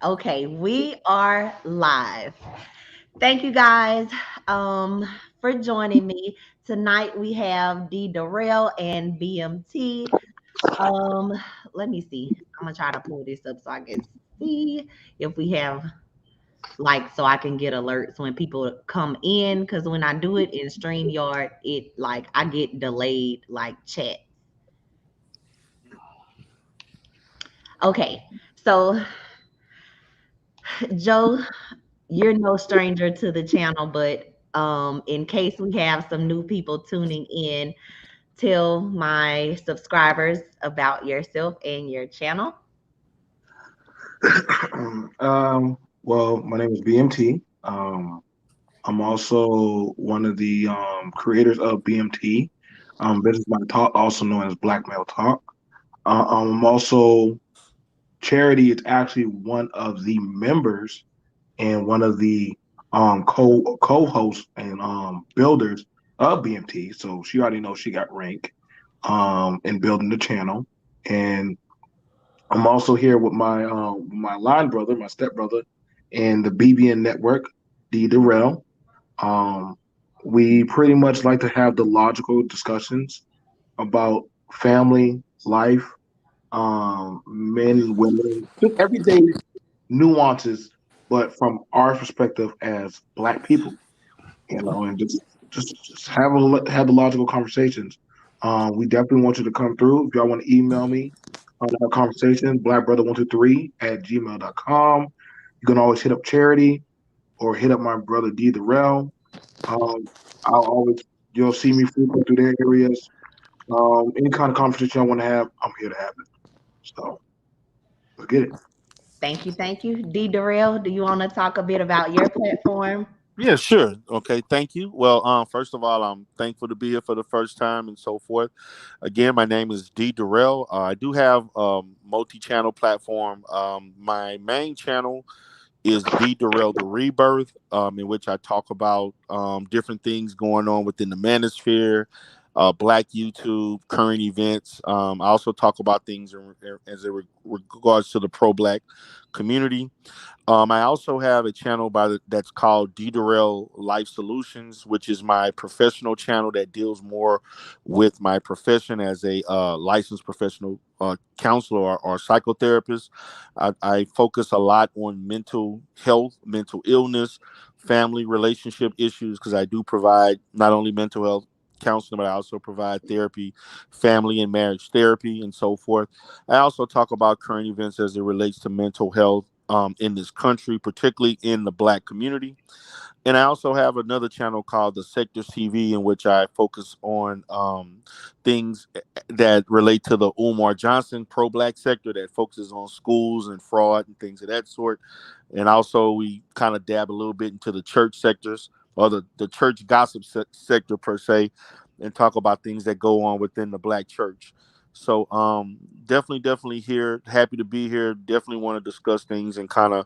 Okay, we are live. Thank you guys for joining me. Tonight we have D Darrell and BMT. Um, Let me see. I'm gonna try to pull this up so I can see if we have so I can get alerts when people come in because when I do it in StreamYard, it like I get delayed like chat. Okay, so Joe, you're no stranger to the channel, but in case we have some new people tuning in, tell my subscribers about yourself and your channel. Well, my name is BMT. I'm also one of the creators of BMT, Business by Talk, also known as Black Male Talk. I'm also Charity is actually one of the members and one of the co-hosts and builders of BMT. So she already knows she got rank in building the channel. And I'm also here with my line brother, my stepbrother, and the BBN network, D Darrell. Um, we pretty much like to have the logical discussions about family, life, men, women, just everyday nuances, but from our perspective as Black people, and just have the logical conversations. We definitely want you to come through. If y'all want to email me on our conversation, blackbrother123@gmail.com. You can always hit up Charity or hit up my brother D Darrell. Um, I'll always you'll see me frequent through their areas. Any kind of conversation I want to have, I'm here to have it. So let's get it. Thank you, thank you. D Darrell, do you want to talk a bit about your platform? Yeah, sure. Okay, thank you. Well, first of all, I'm thankful to be here for the first time and so forth. Again, my name is D Darrell. I do have multi-channel platform. My main channel is D Darrell the Rebirth, in which I talk about different things going on within the manosphere, Black YouTube, current events. I also talk about things as it regards to the pro-Black community. I also have a channel that's called D Darrell Life Solutions, which is my professional channel that deals more with my profession as a licensed professional counselor or psychotherapist. I focus a lot on mental health, mental illness, family relationship issues because I do provide not only mental health counseling, but I also provide therapy, family and marriage therapy, and so forth. I also talk about current events as it relates to mental health in this country, particularly in the Black community. And I also have another channel called the Sectors TV, in which I focus on things that relate to the Umar Johnson pro-Black sector that focuses on schools and fraud and things of that sort. And also we kind of dab a little bit into the church sectors or the church gossip sector per se, and talk about things that go on within the Black church. So definitely here, happy to be here. Definitely want to discuss things and kind of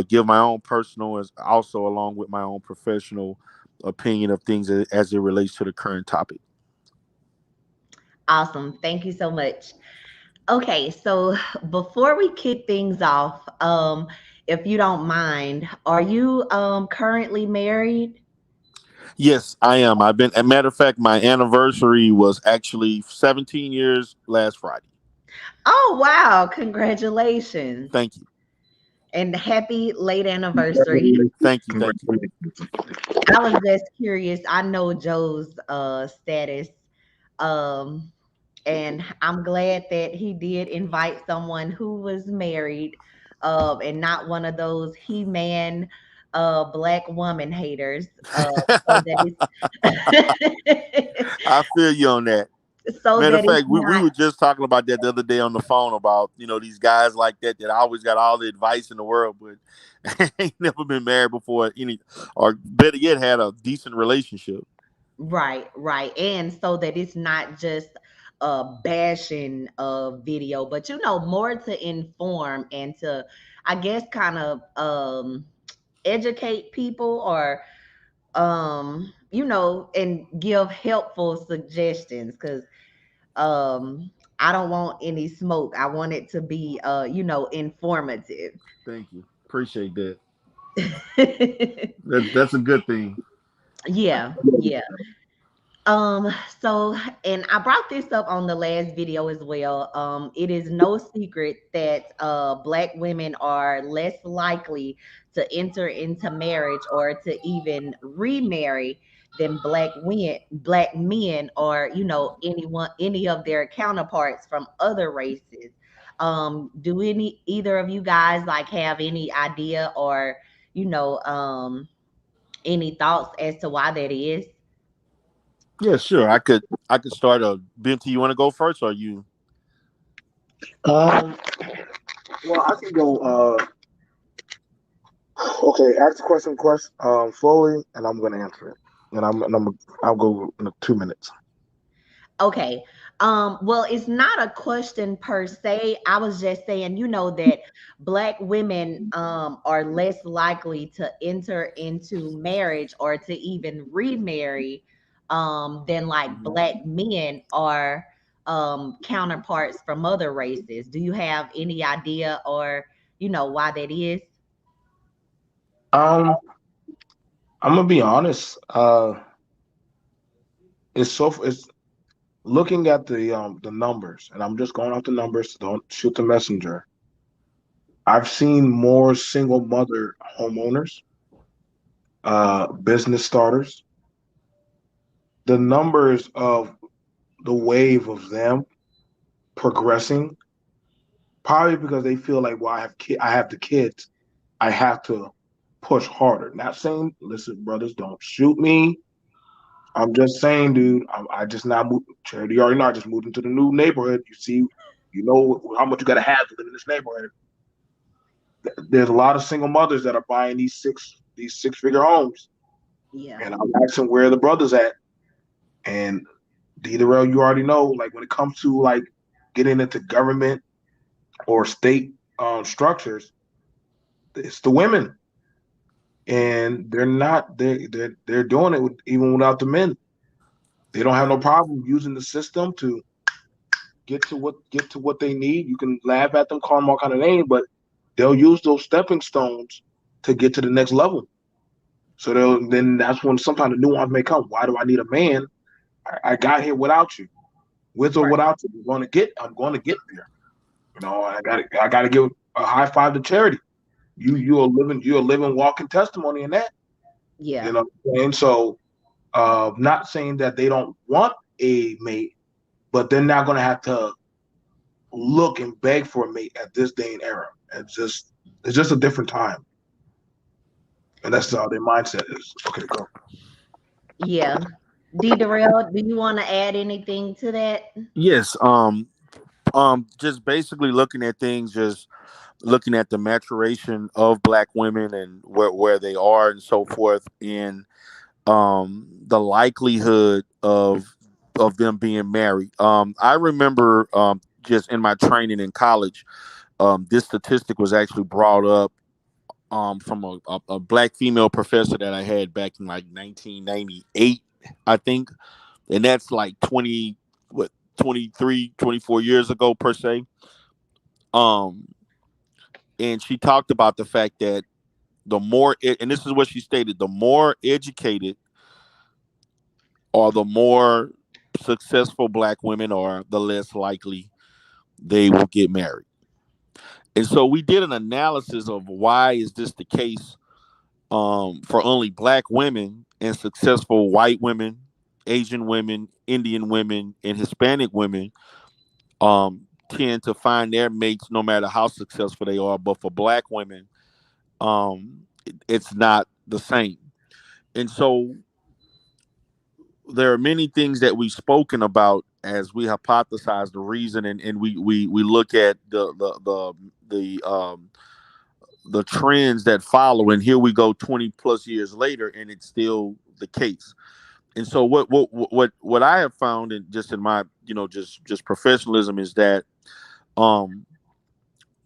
give my own personal as also along with my own professional opinion of things as it relates to the current topic. Awesome. Thank you so much. Okay, so before we kick things off, if you don't mind, are you currently married? Yes, I am. I've been. As a matter of fact, my anniversary was actually 17 years last Friday. Oh, wow. Congratulations. Thank you, And happy late anniversary. thank you, thank you. Congratulations. I was just curious. I know Joe's status. Um and I'm glad that he did invite someone who was married, and not one of those he-man black woman haters. So that it's I feel you on that. so Matter that of it's fact, we not were just talking about that the other day on the phone about these guys like that always got all the advice in the world, but ain't never been married before any, or better yet, had a decent relationship. right, right. And so that it's not just a bashing video, but more to inform and to, I guess, kind of educate people, or and give helpful suggestions, because I don't want any smoke. I want it to be informative. Thank you. Appreciate that. That's a good thing. Yeah, yeah. Um, so, and I brought this up on the last video as well. It is no secret that black women are less likely to enter into marriage or to even remarry than black men, or any of their counterparts from other races. Do either of you guys like have any idea, or you know, um any thoughts as to why that is? Yeah, sure. I could start a BMT. You want to go first, or you? Um, well, I can go. Okay, ask the question slowly, and I'm gonna answer it. I'll go in 2 minutes. Okay. Well, it's not a question per se. I was just saying, that black women are less likely to enter into marriage or to even remarry than like Mhm. black men are counterparts from other races. Do you have any idea, or why that is? Um, I'm gonna be honest. It's looking at the numbers, and I'm just going off the numbers. Don't shoot the messenger. I've seen more single mother homeowners, business starters. The numbers of the wave of them progressing, probably because they feel like, well, I have the kids, I have to push harder. Not saying, listen, brothers, don't shoot me. I'm just saying, dude, I just now moved. Charity, you already know, I just moved into the new neighborhood. You see, you know how much you got to have to live in this neighborhood. There's a lot of single mothers that are buying these six figure homes, Yeah. and I'm asking where the brothers at. And Darrell, you already know, like when it comes to like getting into government or state structures, it's the women, and they're not they're doing it even without the men. They don't have no problem using the system to get to what they need. You can laugh at them, call them all kind of names, but they'll use those stepping stones to get to the next level. So then that's when sometimes the nuance may come. Why do I need a man? I got here without you, with or Right. without you. I'm going to get there. I got to give a high five to Charity. You're a living walking testimony in that. You Yeah. know what I'm saying? So not saying that they don't want a mate, but they're not going to have to look and beg for a mate at this day and era. It's just a different time, and that's how their mindset is. Okay, go. Yeah. Darrell, do you want to add anything to that? Yes. Just basically looking at things, just looking at the maturation of black women and where they are and so forth, and the likelihood of them being married. I remember just in my training in college, this statistic was actually brought up from a black female professor that I had back in like 1998, I think, and that's like 20 what 23 24 years ago per se. Um, and she talked about the fact that and this is what she stated, the more educated or the more successful black women are, the less likely they will get married. And so we did an analysis of why is this the case, for only black women, and successful white women, Asian women, Indian women, and Hispanic women tend to find their mates no matter how successful they are. But for black women, it's not the same. And so there are many things that we've spoken about as we hypothesize the reason, and we look at the trends that follow, and here we go 20 plus years later, and it's still the case. And so what I have found, in just in my just professionalism, is that um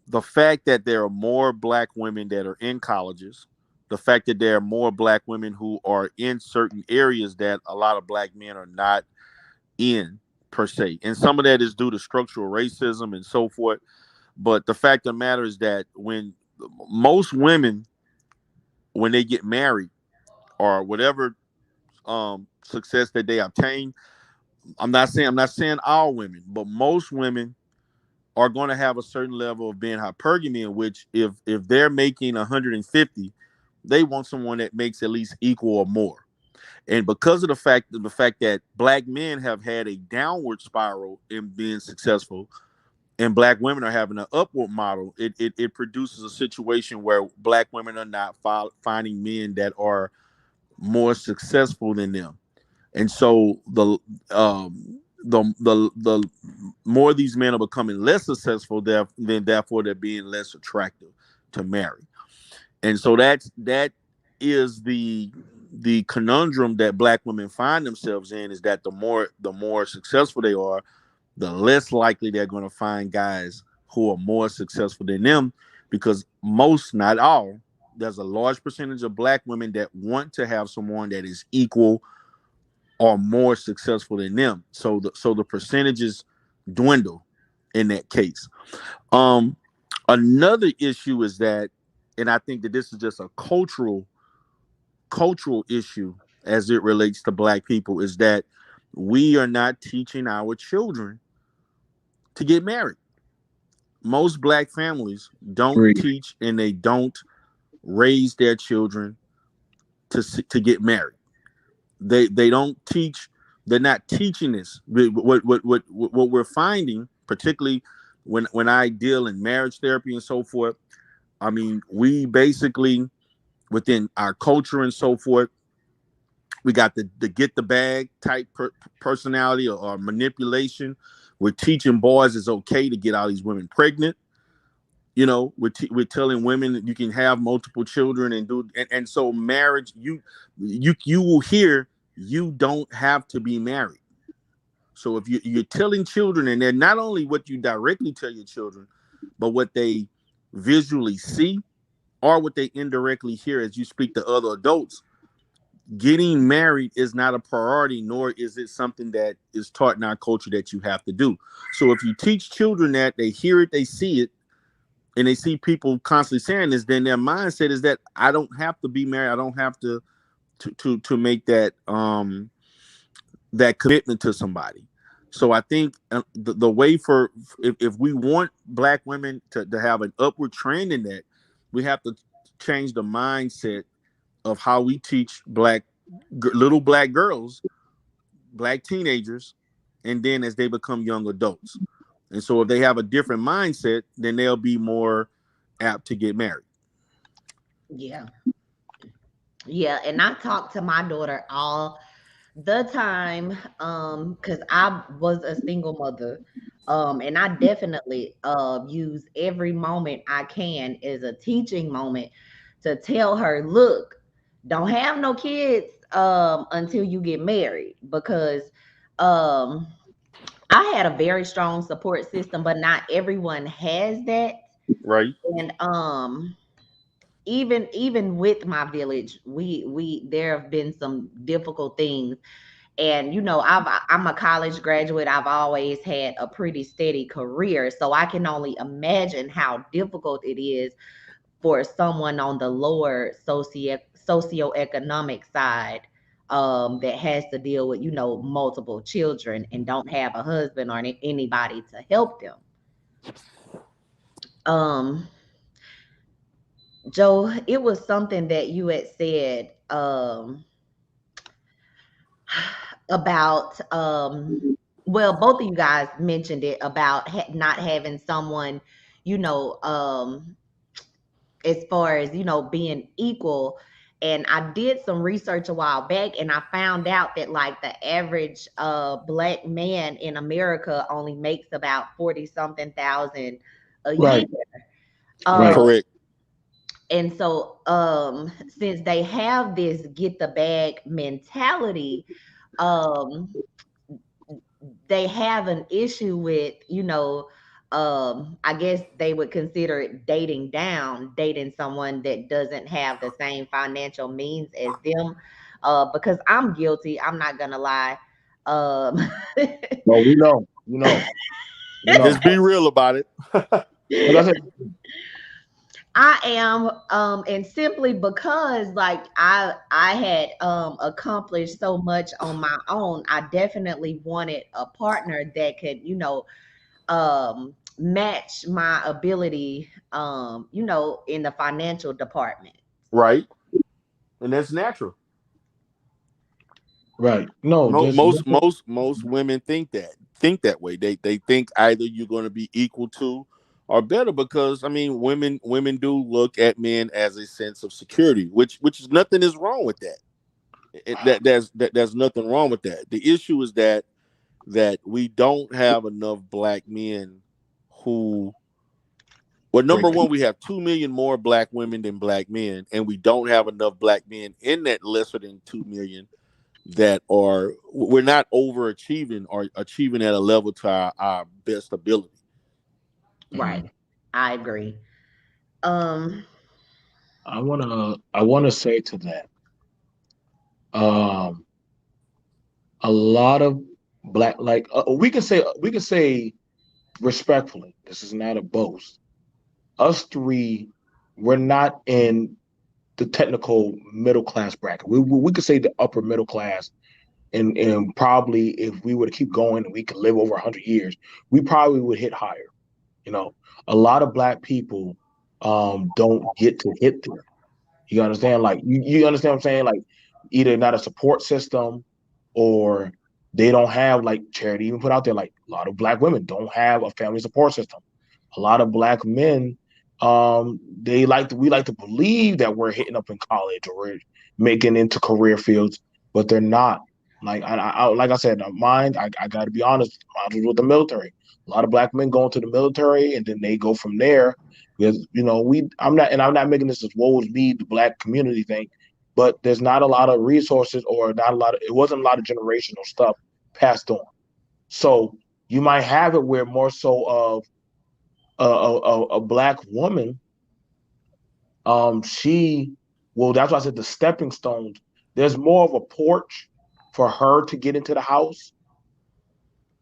the fact that there are more black women that are in colleges, the fact that there are more black women who are in certain areas that a lot of black men are not in, per se, and some of that is due to structural racism and so forth. But the fact of the matter is that when most women, when they get married or whatever success that they obtain, I'm not saying all women, but most women are going to have a certain level of being hypergamy, in which if they're making 150, they want someone that makes at least equal or more. And because of the fact that black men have had a downward spiral in being successful, and black women are having an upward model, it produces a situation where black women are not finding men that are more successful than them. And so the more these men are becoming less successful, then therefore they're being less attractive to marry. And so that is the conundrum that black women find themselves in, is that the more successful they are, the less likely they're going to find guys who are more successful than them, because most, not all, there's a large percentage of black women that want to have someone that is equal or more successful than them. So the percentages dwindle in that case. Um, Another issue is that, and I think that this is just a cultural issue as it relates to black people, is that we are not teaching our children to get married. Most black families don't Agreed. teach and they don't raise their children to get married. They don't teach. They're not teaching this. What we're finding, particularly when I deal in marriage therapy and so forth, I mean, we basically, within our culture and so forth, we got the get the bag type personality, or manipulation. We're teaching boys it's okay to get all these women pregnant. We're telling women that you can have multiple children and do, and so marriage, you will hear, you don't have to be married. So if you're telling children, and they're not only what you directly tell your children, but what they visually see or what they indirectly hear as you speak to other adults, getting married is not a priority, nor is it something that is taught in our culture that you have to do. So if you teach children that, they hear it, they see it, and they see people constantly saying this, then their mindset is that I don't have to be married. I don't have to make that commitment to somebody. So I think the way for, if we want black women to have an upward trend in that, we have to change the mindset of how we teach little black girls, black teenagers, and then as they become young adults. And so if they have a different mindset, then they'll be more apt to get married. Yeah. Yeah. And I talk to my daughter all the time, because I was a single mother. And I definitely use every moment I can as a teaching moment to tell her, look, don't have no kids until you get married, because um I had a very strong support system, but not everyone has that. Right. And even with my village, we there have been some difficult things. And I'm a college graduate. I've always had a pretty steady career, so I can only imagine how difficult it is for someone on the lower socioeconomic side, that has to deal with multiple children and don't have a husband or anybody to help them. um Joe, it was something that you had said, about, well, both of you guys mentioned it about not having someone, you know um as far as being equal. And I did some research a while back, and I found out that, like, the average black man in America only makes about 40 something thousand a year. Right. um Right. Correct. and so, since they have this get the bag mentality, um they have an issue with, I guess they would consider it dating down, dating someone that doesn't have the same financial means as them. Because I'm guilty, I'm not gonna lie. Um, No, we know. You know. We Just know. be real about it. Like I said, I am, and simply because like I had accomplished so much on my own, I definitely wanted a partner that could, match my ability, in the financial department. Right. And that's natural. right. No, just Most women think that way. They think either you're going to be equal to or better, because I mean women do look at men as a sense of security, which is nothing is wrong with that. There's nothing wrong with that. The issue is that we don't have enough black men who, well, break. number one, we have 2 million more black women than black men, and we don't have enough black men in that lesser than 2 million that are, we're not overachieving or achieving at a level to our best ability. Right. I agree. Um, I wanna say to that, um, a lot of black, like we can say respectfully, this is not a boast. Us three, we're not in the technical middle class bracket. We could say the upper middle class, and probably if we were to keep going and we could live over 100 years, we probably would hit higher. You know, a lot of black people don't get to hit there. You understand? Like you understand what I'm saying? Like either not a support system, or they don't have, like Charity even put out there, like a lot of black women don't have a family support system. A lot of black men, we like to believe that we're hitting up in college or we're making into career fields, but they're not. Like like I said, mine. I got to be honest. Mine was with the military. A lot of black men go into the military and then they go from there, because I'm not making this as woe as me, the black community thing, but there's not a lot of resources, or not a lot of, it wasn't a lot of generational stuff passed on. So you might have it where more so of a black woman, she, well, that's why I said the stepping stones. There's more of a porch for her to get into the house,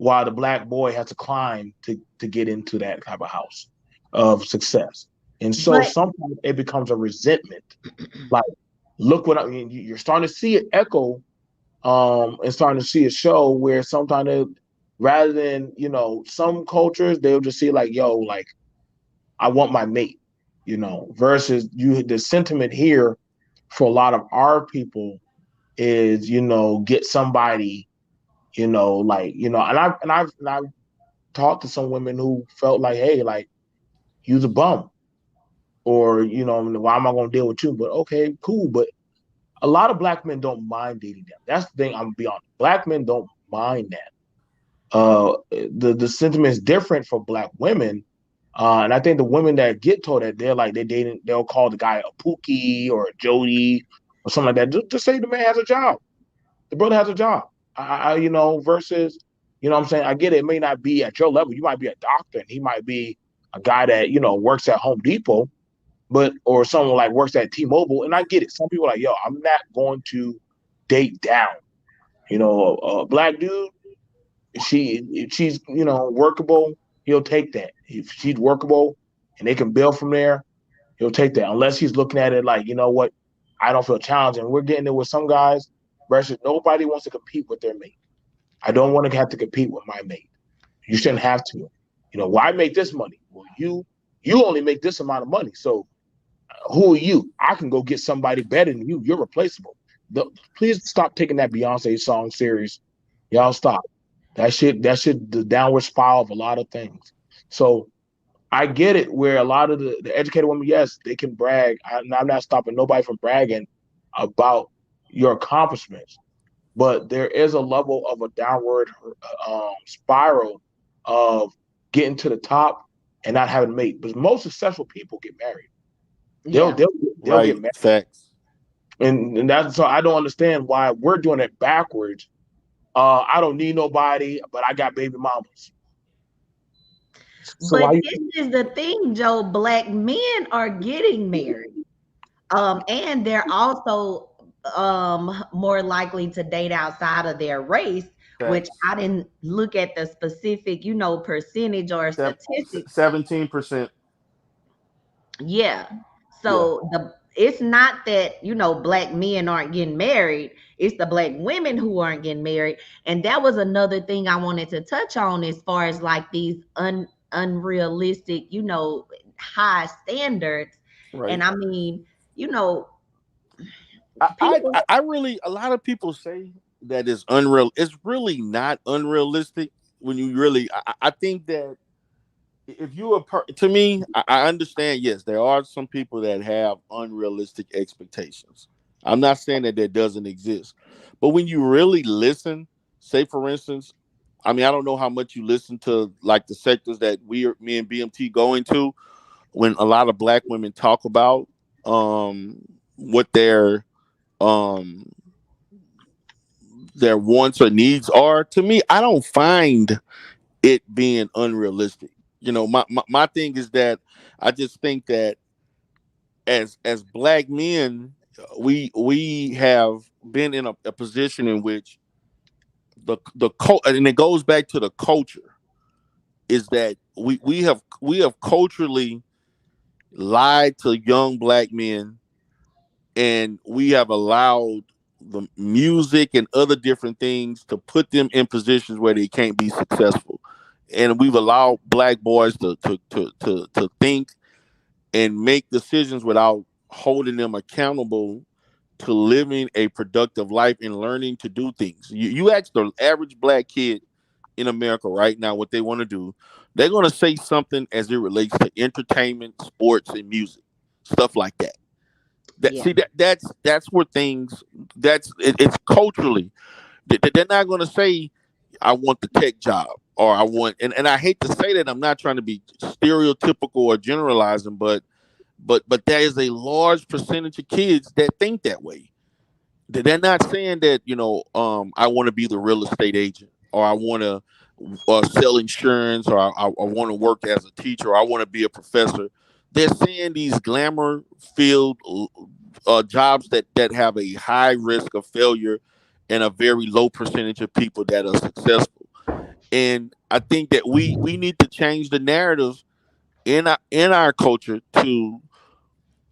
while the black boy has to climb to get into that type of house of success. And so but sometimes it becomes a resentment. Like, look what I mean. You're starting to see it echo, and starting to see a show where sometimes rather than, some cultures, they'll just see like, yo, like, I want my mate, versus the sentiment here for a lot of our people is, get somebody, like, and I've talked to some women who felt like, hey, like, you's a bum, or, why am I going to deal with you? But okay, cool. But a lot of black men don't mind dating them. That's the thing. I'm gonna be honest. Black men don't mind that. The sentiment is different for black women. And I think the women that get told that they're like, they'll call the guy a Pookie or a Jody or something like that. Just say the man has a job. The brother has a job. Versus, what I'm saying, I get it. It may not be at your level. You might be a doctor, and he might be a guy that, works at Home Depot, but, or someone like works at T-Mobile. And I get it. Some people are like, yo, I'm not going to date down. A black dude, if she's, workable, he'll take that. If she's workable and they can build from there, he'll take that. Unless he's looking at it like, you know what, I don't feel challenged. And we're getting it with some guys versus nobody wants to compete with their mate. I don't want to have to compete with my mate. You shouldn't have to. Well, I make this money. Well, you only make this amount of money. So who are you? I can go get somebody better than you. You're replaceable. Please stop taking that Beyonce song serious. Y'all stop. That shit, the downward spiral of a lot of things. So I get it where a lot of the educated women, yes, they can brag. I'm not stopping nobody from bragging about your accomplishments, but there is a level of a downward spiral of getting to the top and not having a mate. But most successful people get married. They'll yeah, they'll they'll get Right. married, Facts. and that's, so I don't understand why we're doing it backwards. I don't need nobody, but I got baby mamas. So but why you? this is the thing, Joe. Black men are getting married. And they're also more likely to date outside of their race, which Facts. I didn't look at the specific, percentage or statistics. 17%. Yeah. Yeah. So it's not that, black men aren't getting married. It's the black women who aren't getting married. And that was another thing I wanted to touch on as far as like these unrealistic, high standards. And Right. I mean, you know, I people, I really, a lot of people say that is unreal. It's really not unrealistic when you really. I think that if you are to me, I understand. Yes, there are some people that have unrealistic expectations. I'm not saying that that doesn't exist, but when you really listen, say for instance, I mean, I don't know how much you listen to like the sectors that me and BMT go into when a lot of black women talk about what um their wants or needs are. To me, I don't find it being unrealistic. My thing is that I just think that as black men, we have been in a position in which and it goes back to the culture, is that we have culturally lied to young black men, and we have allowed the music and other different things to put them in positions where they can't be successful, and we've allowed black boys to think and make decisions without holding them accountable to living a productive life and learning to do things. You ask the average black kid in America right now what they want to do, they're going to say something as it relates to entertainment, sports, and music, stuff like that. That yeah, see that's where things it's culturally. They're not going to say I want the tech job, or I want, and I hate to say that, I'm not trying to be stereotypical or generalizing, but there is a large percentage of kids that think that way. They're not saying that I want to be the real estate agent, or I want to sell insurance, or I want to work as a teacher, or I want to be a professor. They're saying these glamour filled jobs that have a high risk of failure and a very low percentage of people that are successful. And I think that we need to change the narrative in our culture to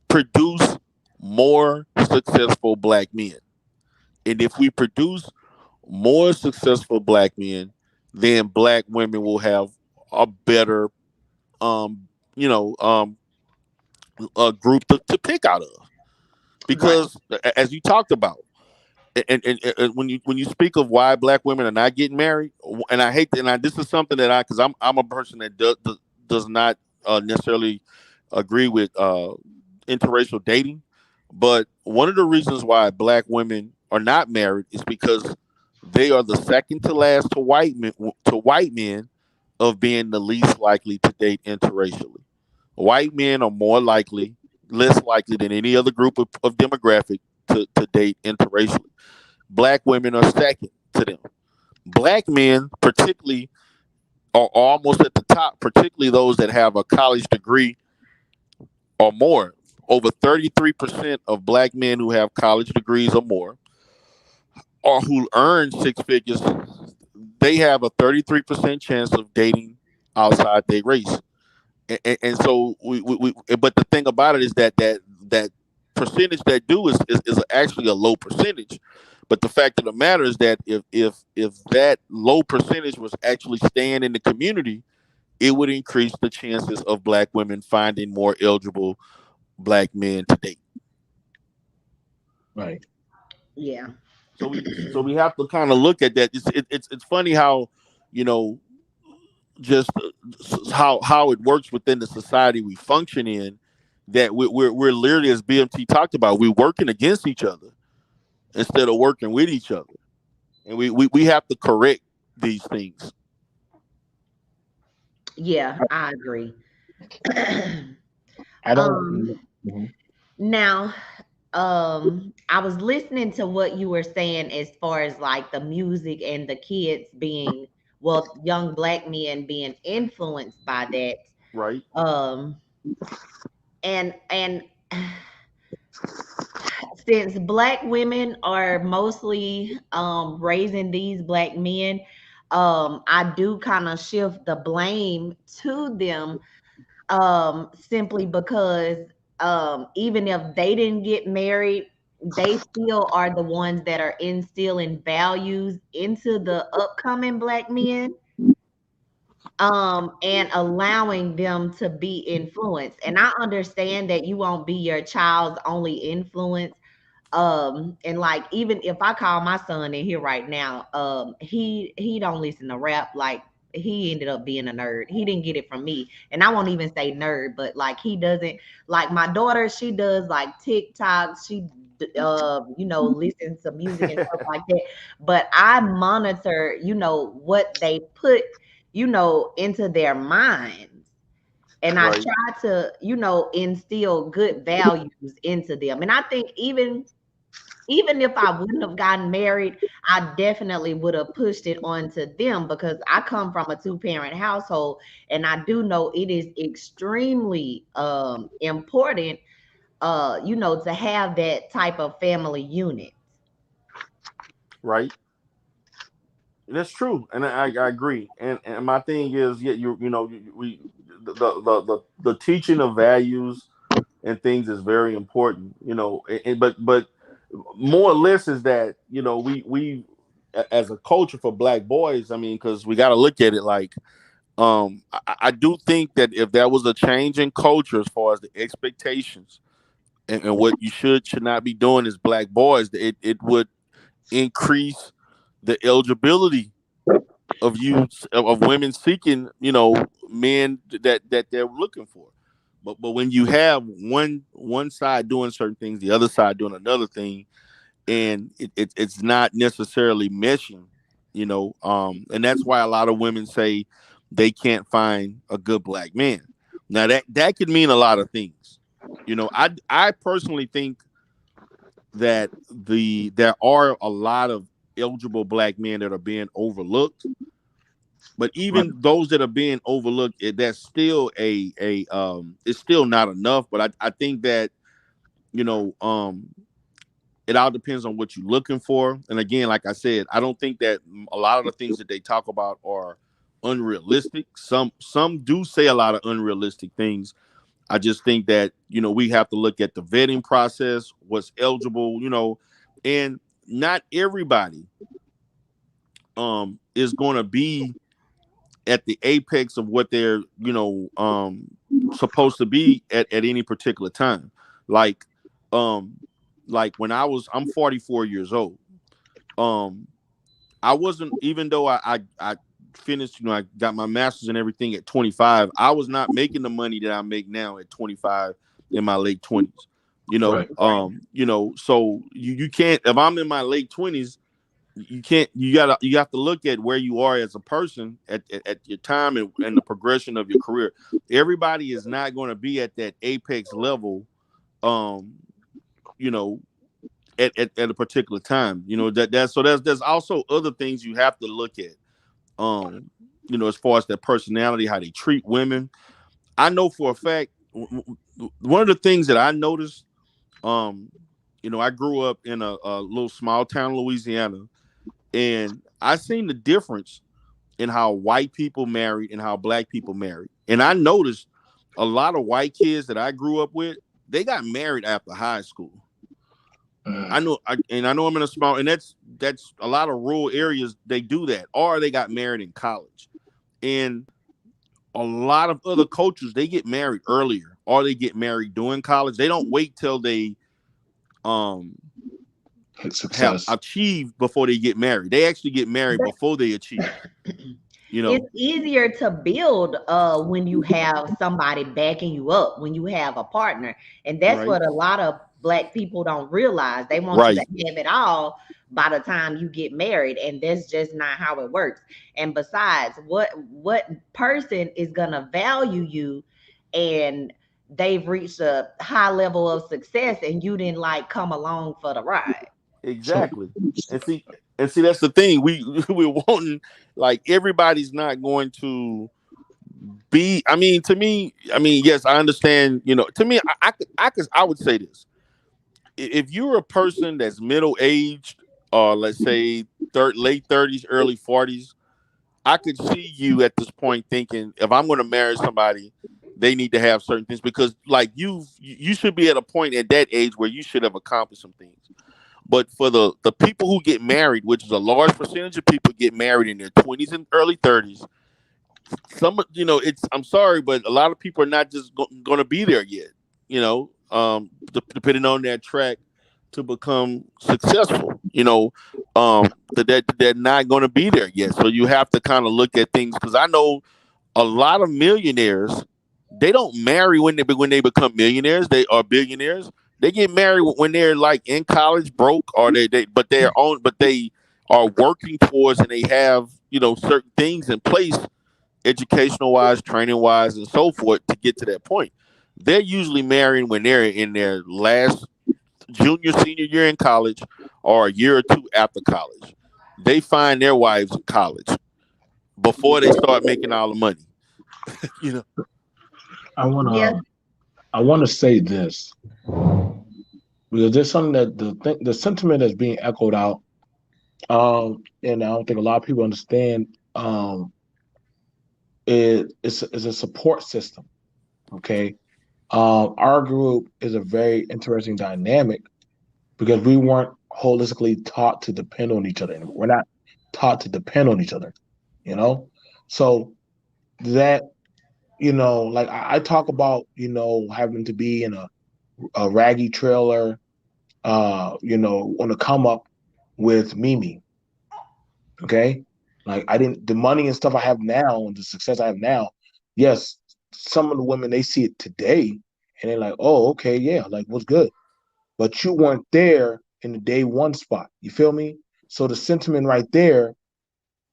produce more successful black men. And if we produce more successful black men, then black women will have a better um you know a group to pick out of. right. Because as you talked about, and when you speak of why black women are not getting married, and I hate and this is something that because I'm a person that does not necessarily agree with interracial dating, but one of the reasons why black women are not married is because they are the second to last to white men of being the least likely to date interracially. White men are less likely than any other group of demographic to date interracially. Black women are second to them. Black men, particularly, are almost at the top, particularly those that have a college degree or more. Over 33% of black men who have college degrees or more, or who earn six figures, they have a 33% chance of dating outside their race. And so but the thing about it is that percentage that do is actually a low percentage. But the fact of the matter is that if that low percentage was actually staying in the community, it would increase the chances of black women finding more eligible black men to date. Right. Yeah. So we have to kind of look at that. It's funny how you know just how it works within the society we function in. That we're literally, as BMT talked about, we're working against each other instead of working with each other, and we have to correct these things. Yeah, I agree. I don't. um Mhm. Now, I was listening to what you were saying as far as like the music and the kids being, well, young black men being influenced by that. Right. Um, and since black women are mostly raising these black men, I do kind of shift the blame to them, simply because even if they didn't get married, they still are the ones that are instilling values into the upcoming black men, and allowing them to be influenced. And I understand that you won't be your child's only influence, and like, even if I call my son in here right now, he don't listen to rap. Like, he ended up being a nerd. He didn't get it from me, and I won't even say nerd, but like, he doesn't, like my daughter, she does like TikToks, she listens to music and stuff like that. But I monitor, what they put, into their minds, and I Right. try to, instill good values into them. And I think even if I wouldn't have gotten married, I definitely would have pushed it onto them, because I come from a two-parent household, and I do know it is extremely important, to have that type of family unit. Right. That's true, and I agree. And my thing is, yeah, we the teaching of values and things is very important. But more or less is that as a culture for black boys. I mean, because we got to look at it like I do think that if there was a change in culture as far as the expectations and what you should not be doing as black boys, it would increase the eligibility of women seeking men that they're looking for. But when you have one side doing certain things, the other side doing another thing, and it's not necessarily meshing, and that's why a lot of women say they can't find a good black man. Now that could mean a lot of things. I personally think that there are a lot of eligible black men that are being overlooked, but Right. even those that are being overlooked, that's still it's still not enough. But I think that you know it all depends on what you're looking for. And again, like I said, I don't think that a lot of the things that they talk about are unrealistic. Some do say a lot of unrealistic things. I just think that we have to look at the vetting process, what's eligible, and not everybody is going to be at the apex of what they're supposed to be at any particular time. Like um like when I'm 44 years old. um I wasn't, even though I finished, I got my master's and everything at 25. I was not making the money that I make now at 25 in my late 20s. Right. So you can't, if I'm in my late 20s, you can't, you have to look at where you are as a person at your time and the progression of your career. Everybody is not going to be at that apex level, um, you know, at a particular time. That's so there's also other things you have to look at. Um, as far as their personality, how they treat women. I know for a fact, one of the things that I noticed, um, I grew up in a little small town in Louisiana, and I seen the difference in how white people married and how black people married. And I noticed a lot of white kids that I grew up with, they got married after high school. Mm. I know I'm in a small, and that's a lot of rural areas. They do that, or they got married in college. And a lot of other cultures, they get married earlier, or they get married during college. They don't wait till they um Hit have success. achieved before they get married. They actually get married before they achieve. You It's know, easier to build when you have somebody backing you up, when you have a partner. And that's right, what a lot of black people don't realize. They want you to right, have it all by the time you get married, and that's just not how it works. And besides, what person is gonna value you, and they've reached a high level of success, and you didn't like come along for the ride? So, exactly. And see, that's the thing. We're wanting, like, everybody's not going to be. I mean, to me, I mean, yes, I understand. To me, I would say this. if you're a person that's middle aged, or let's say late 30s, early 40s, I could see you at this point thinking, if I'm going to marry somebody, they need to have certain things, because like you should be at a point at that age where you should have accomplished some things. But for the people who get married, which is a large percentage of people get married in their 20s and early 30s, it's, I'm sorry, but a lot of people are not just going to be there yet. Depending on their track to become successful. That they're not going to be there yet. So you have to kind of look at things, because I know a lot of millionaires, they don't marry when they become millionaires. They are billionaires. They get married when they're like in college, broke, or but they are working towards, and they have certain things in place, educational wise, training wise, and so forth, to get to that point. They're usually marrying when they're in their last junior, senior year in college, or a year or two after college. They find their wives in college before they start making all the money. You know, I Yeah. wanna I wanna say this because there's something that the sentiment that's being echoed out, and I don't think a lot of people understand. Is a support system. Okay, our group is a very interesting dynamic because we weren't holistically taught to depend on each other. We're not taught to depend on each other. You know, so that like I talk about having to be in a raggy trailer, on the come up with Mimi. Okay, like I didn't the money and stuff I have now and the success I have now. Yes, some of the women they see it today and they're like, oh, okay, yeah, like what's good, but you weren't there in the day one spot. You feel me? So the sentiment right there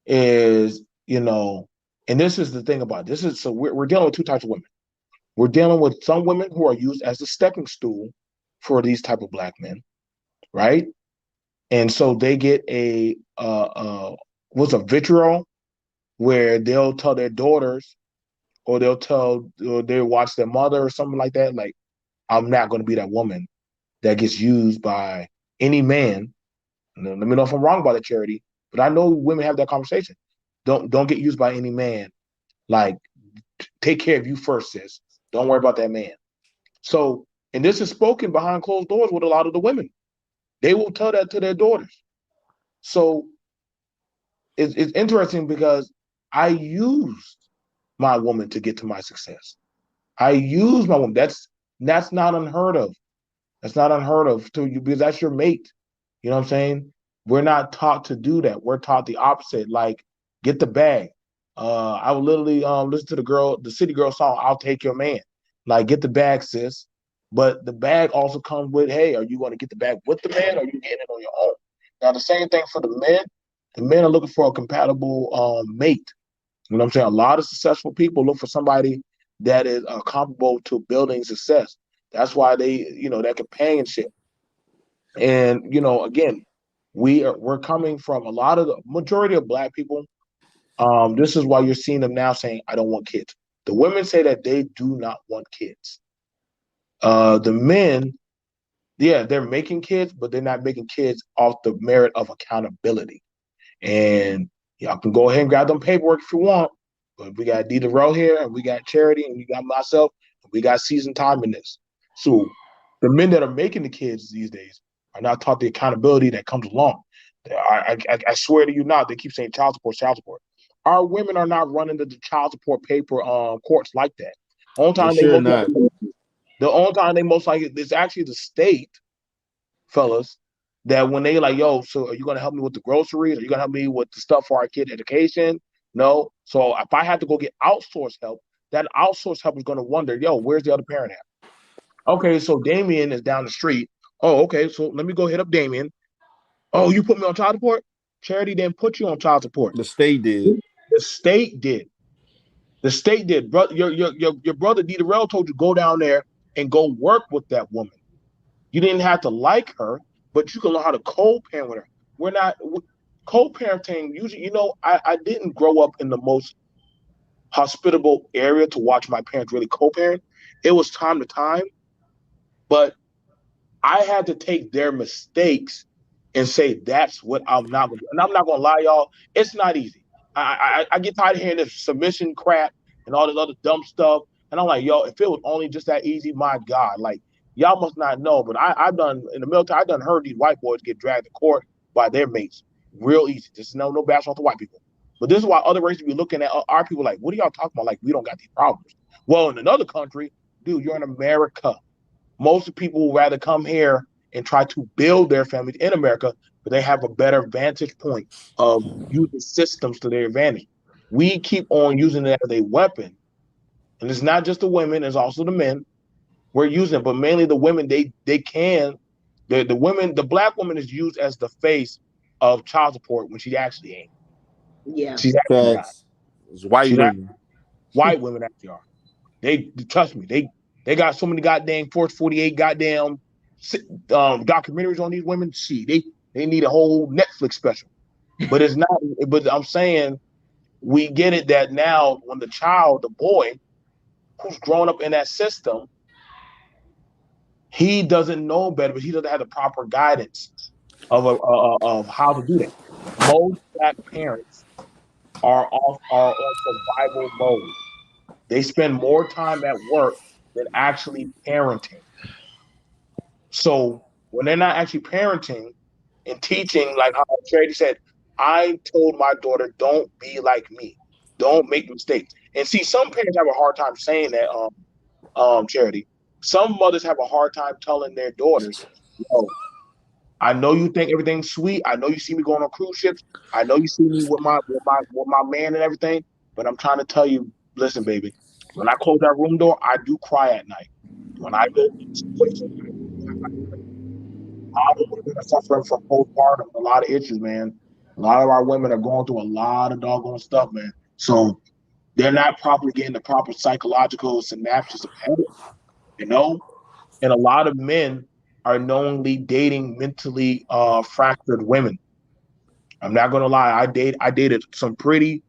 is, and this is the thing about it. This is so we're dealing with two types of women. We're dealing with some women who are used as a stepping stool for these type of black men, right? And so they get what's a vitriol where they'll tell their daughters or they'll watch their mother or something like that. Like, I'm not going to be that woman that gets used by any man. Let me know if I'm wrong about that, Charity. But I know women have that conversation. Don't get used by any man. Like, take care of you first, sis. Don't worry about that man. So, and this is spoken behind closed doors with a lot of the women. They will tell that to their daughters. So it's interesting because I used my woman to get to my success. I use my woman. That's not unheard of. That's not unheard of to you because that's your mate. You know what I'm saying? We're not taught to do that. We're taught the opposite. Like, get the bag. I would literally listen to the City Girl song, "I'll Take Your Man." Like, get the bag, sis. But the bag also comes with, hey, are you going to get the bag with the man, or are you getting it on your own? Now, the same thing for the men. The men are looking for a compatible mate. You know what I'm saying? A lot of successful people look for somebody that is comparable to building success. That's why that companionship. And again, we're coming from a lot of the majority of black people. This is why you're seeing them now saying, "I don't want kids." The women say that they do not want kids. The men, yeah, they're making kids, but they're not making kids off the merit of accountability. And y'all can go ahead and grab them paperwork if you want. But we got Dita Rowe here, and we got Charity, and we got myself, and we got seasoned time in this. So the men that are making the kids these days are not taught the accountability that comes along. I swear to you now, they keep saying child support, child support. Our women are not running the child support paper courts like that. Only they time they sure most not. likely, the only time they most likely, it's actually the state, fellas, that when they like, yo, so are you gonna help me with the groceries? Are you gonna help me with the stuff for our kid education? No. So if I had to go get outsourced help, that outsourced help is gonna wonder, yo, where's the other parent at? Okay, so Damien is down the street. Oh, okay, so let me go hit up Damien. Oh, you put me on child support? Charity didn't put you on child support. The state did. The state did. The state did. Brother, your brother Dita told you go down there and go work with that woman. You didn't have to like her, but you can learn how to co-parent with her. We're not co-parenting. Usually, I didn't grow up in the most hospitable area to watch my parents really co-parent. It was time to time, but I had to take their mistakes and say that's what I'm not gonna do. And I'm not gonna lie, y'all, it's not easy. I get tired of hearing this submission crap and all this other dumb stuff. And I'm like, yo, if it was only just that easy, my God, like y'all must not know. But I've done in the military, I done heard these white boys get dragged to court by their mates real easy. Just no bash off the white people. But this is why other races be looking at our people like, what are y'all talking about? Like we don't got these problems. Well, in another country, dude, you're in America. Most of people would rather come here and try to build their families in America, but they have a better vantage point of using systems to their advantage. We keep on using it as a weapon, and it's not just the women; it's also the men. We're using it, but mainly the women. They can the women. The black woman is used as the face of child support when she actually ain't. Yeah. She's actually not. Facts. It's white She's not. women. White women actually are. They trust me. They got so many goddamn Force 48 goddamn documentaries on these women. See, they need a whole Netflix special. But it's not. But I'm saying we get it that now when the child, the boy, who's grown up in that system, he doesn't know better, but he doesn't have the proper guidance of how to do that. Most black parents are on survival mode. They spend more time at work than actually parenting. So when they're not actually parenting and teaching, like how Charity said, I told my daughter, don't be like me. Don't make mistakes. And see, some parents have a hard time saying that, Charity. Some mothers have a hard time telling their daughters, yo, I know you think everything's sweet. I know you see me going on cruise ships. I know you see me with my man and everything. But I'm trying to tell you, listen, baby, when I close that room door, I do cry at night. When I go through situations, a lot of women are suffering from postpartum, a lot of issues, man. A lot of our women are going through a lot of doggone stuff, man. So they're not properly getting the proper psychological synapses of health, you know? And a lot of men are knowingly dating mentally fractured women. I'm not gonna lie, I dated some pretty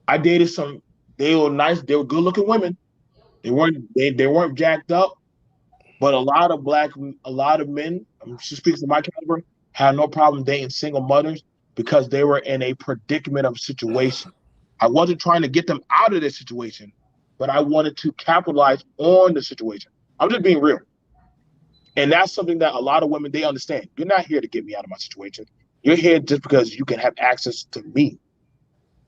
I dated some they were nice, they were good looking women. They weren't jacked up. But a lot of men, I'm just speaking for my caliber, had no problem dating single mothers because they were in a predicament of a situation. I wasn't trying to get them out of this situation, but I wanted to capitalize on the situation. I'm just being real. And that's something that a lot of women, they understand. You're not here to get me out of my situation. You're here just because you can have access to me,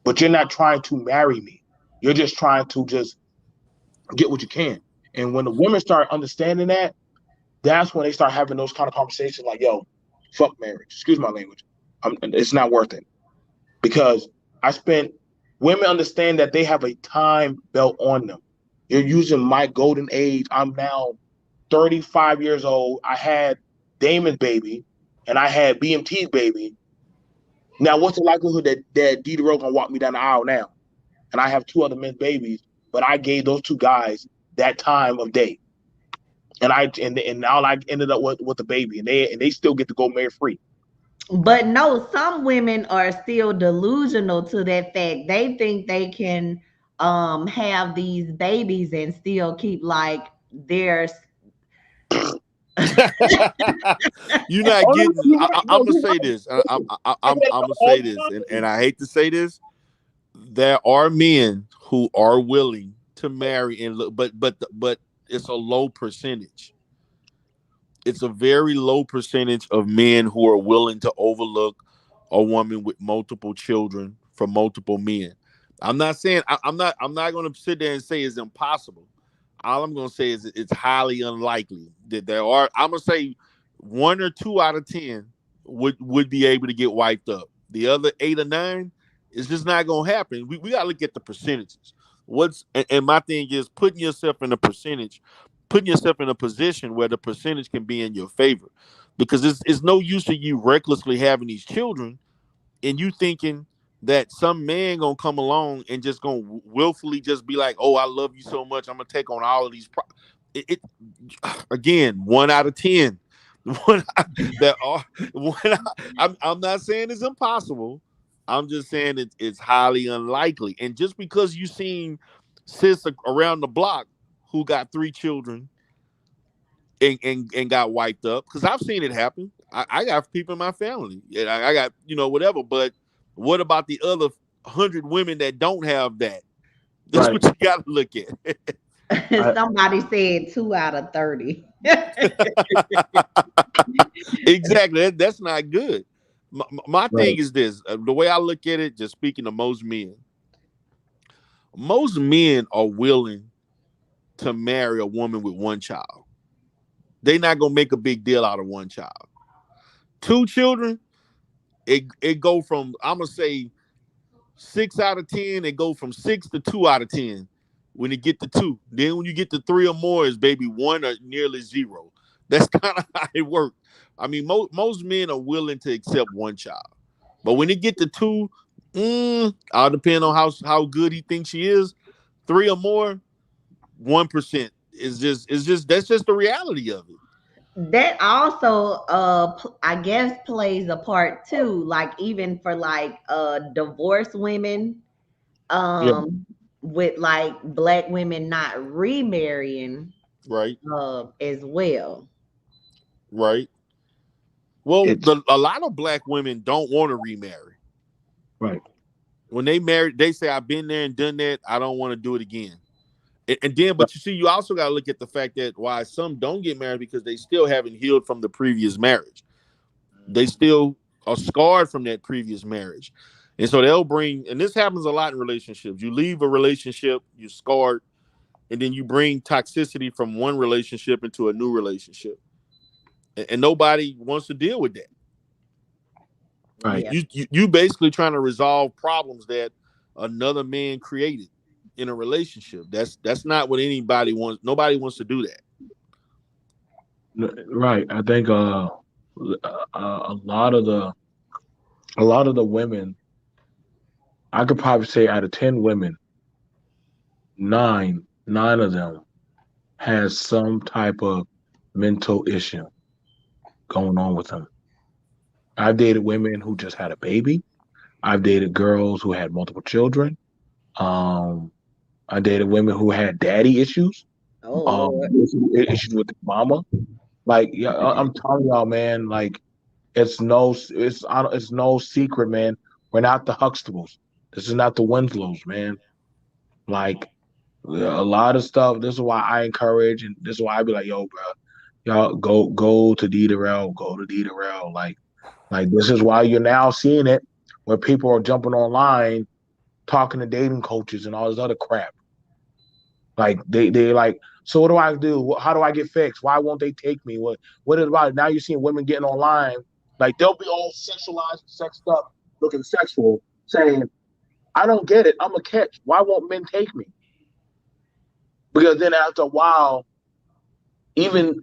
but you're not trying to marry me. You're just trying to just get what you can. And when the women start understanding that, that's when they start having those kind of conversations like, yo, fuck marriage. Excuse my language. It's not worth it. Because I spent, women understand that they have a time belt on them. You're using my golden age. I'm now 35 years old. I had Damon's baby and I had BMT's baby. Now, what's the likelihood that D Rose gonna walk me down the aisle now? And I have two other men's babies, but I gave those two guys that time of day. And now I ended up with the baby, and they still get to go marry free. But no, some women are still delusional to that fact. They think they can have these babies and still keep like their You're not Oh no, getting. you're right. I'm No, gonna you're say right. this. Listen, I get I'm it gonna all say this, the and time. I hate to say this. There are men who are willing to marry and look, but it's a low percentage. It's a very low percentage of men who are willing to overlook a woman with multiple children from multiple men. I'm not saying I'm not going to sit there and say it's impossible. All I'm going to say is it's highly unlikely that there are. I'm going to say 1 or 2 out of 10 would be able to get wiped up. The other 8 or 9, it's just not going to happen. We got to look at the percentages. And my thing is putting yourself in a position where the percentage can be in your favor, because it's no use of you recklessly having these children and you thinking that some man gonna come along and just gonna willfully just be like, oh, I love you so much, I'm gonna take on all of these it again, 1 out of 10. one that are one, I'm not saying it's impossible. I'm just saying it's highly unlikely. And just because you seen sis around the block who got 3 children, and got wiped up, because I've seen it happen. I got people in my family, and I got, whatever. But what about the other 100 women that don't have that? That's Right. what you got to look at. I, Somebody said 2 out of 30. Exactly. That's not good. My right. thing is this: the way I look at it, just speaking to most men are willing to marry a woman with one child. They're not gonna make a big deal out of one child. Two children, it go from, I'm gonna say, 6 out of 10. It go from 6 to 2 out of 10 when you get to two. Then when you get to three or more, is baby one or nearly zero. That's kind of how it works. I mean, most men are willing to accept one child, but when it get to two, all depend on how good he thinks she is. Three or more, 1% is just that's just the reality of it. That also I guess plays a part too, like even for like divorced women, Yeah. um with like black women not remarrying Right, as well. right. Well, It's a lot of black women don't want to remarry. right. When they marry, they say, "I've been there and done that. I don't want to do it again." And then, Right. but you see, you also got to look at the fact that why some don't get married, because they still haven't healed from the previous marriage. They still are scarred from that previous marriage. And so they'll bring, and this happens a lot in relationships. You leave a relationship, you're scarred, and then you bring toxicity from one relationship into a new relationship. And nobody wants to deal with that. You, Right. Yeah. you basically trying to resolve problems that another man created in a relationship. That's not what anybody wants. Nobody wants to do that. Right. I think a lot of the women, I could probably say out of 10 women, nine of them has some type of mental issue going on with them. I've dated women who just had a baby. I've dated girls who had multiple children. Um, I dated women who had daddy issues, Oh Lord. issues with the mama. Like, yeah, I'm telling y'all, man. Like, it's no secret, man. We're not the Huxtables. This is not the Winslows, man. Like, a lot of stuff. This is why I encourage, and this is why I be like, yo, bro, y'all go to D Darrell, go to D Darrell. Like this is why you're now seeing it, where people are jumping online, talking to dating coaches and all this other crap. Like they like, so what do I do? How do I get fixed? Why won't they take me? What is about it? Now you're seeing women getting online, like they'll be all sexualized, sexed up, looking sexual, saying, I don't get it. I'm a catch. Why won't men take me? Because then after a while, even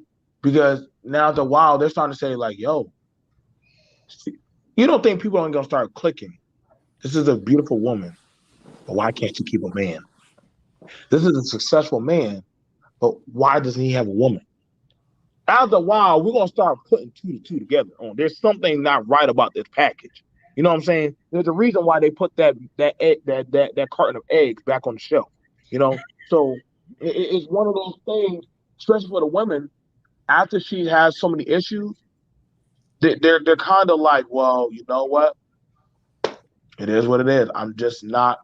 because now after a while, they're starting to say, like, yo, you don't think people aren't gonna start clicking. This is a beautiful woman, but why can't she keep a man? This is a successful man, but why doesn't he have a woman? After a while, we're gonna start putting two to two together. On there's something not right about this package. You know what I'm saying? There's a reason why they put that carton of eggs back on the shelf. You know, so it's one of those things, especially for the women. After she has so many issues, they're kind of like, well, you know what? It is what it is. I'm just not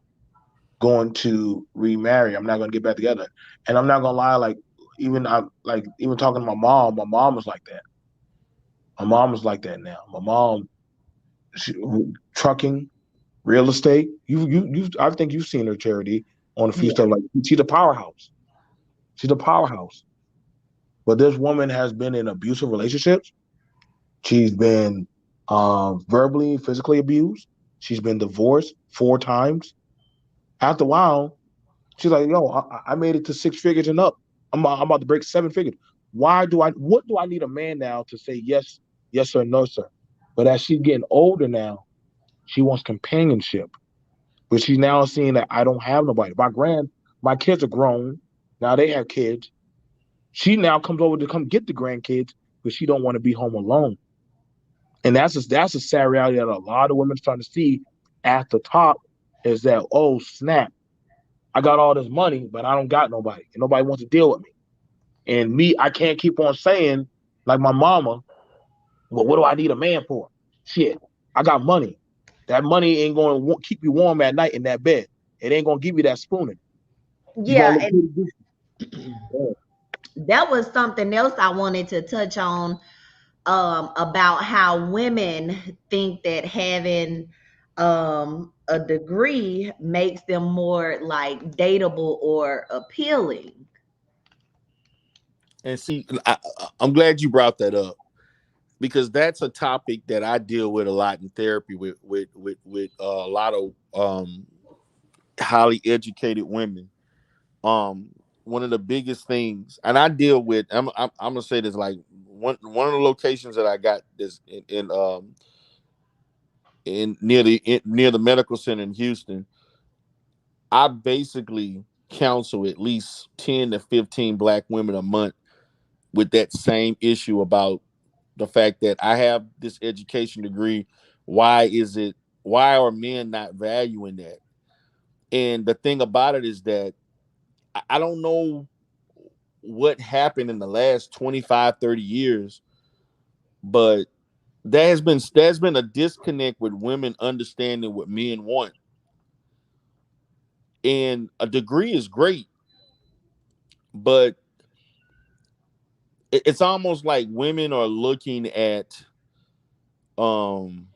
going to remarry. I'm not going to get back together. And I'm not going to lie, even talking to my mom was like that. My mom was like that now. My mom, she, trucking, real estate. You. I think you've seen her, Charity, on a few Yeah. stuff. Like she's a powerhouse. She's a powerhouse. But this woman has been in abusive relationships. She's been verbally, physically abused. She's been divorced 4 times. After a while, she's like, "Yo, I made it to 6 figures and up. I'm about to break 7 figures. Why do I? What do I need a man now to say yes, yes sir, no sir?" But as she's getting older now, she wants companionship. But she's now seeing that I don't have nobody. My kids are grown now; they have kids. She now comes over to come get the grandkids, but she don't want to be home alone. And that's a sad reality that a lot of women are starting to see at the top is that, oh snap, I got all this money, but I don't got nobody, and nobody wants to deal with me. And me, I can't keep on saying like my mama. Well, what do I need a man for? Shit, I got money. That money ain't going to keep you warm at night in that bed. It ain't going to give you that spooning. You Yeah, going to look and pretty good. that was something else I wanted to touch on, about how women think that having a degree makes them more like dateable or appealing. And see, I'm glad you brought that up because that's a topic that I deal with a lot in therapy with a lot of highly educated women. Um, One of the biggest things, and I deal with, I'm gonna say this, like one of the locations that I got this in near the medical center in Houston. I basically counsel at least 10 to 15 black women a month with that same issue about the fact that I have this education degree. Why is it? Why are men not valuing that? And the thing about it is that I don't know what happened in the last 25, 30 years, but there's been a disconnect with women understanding what men want. And a degree is great, but it's almost like women are looking at um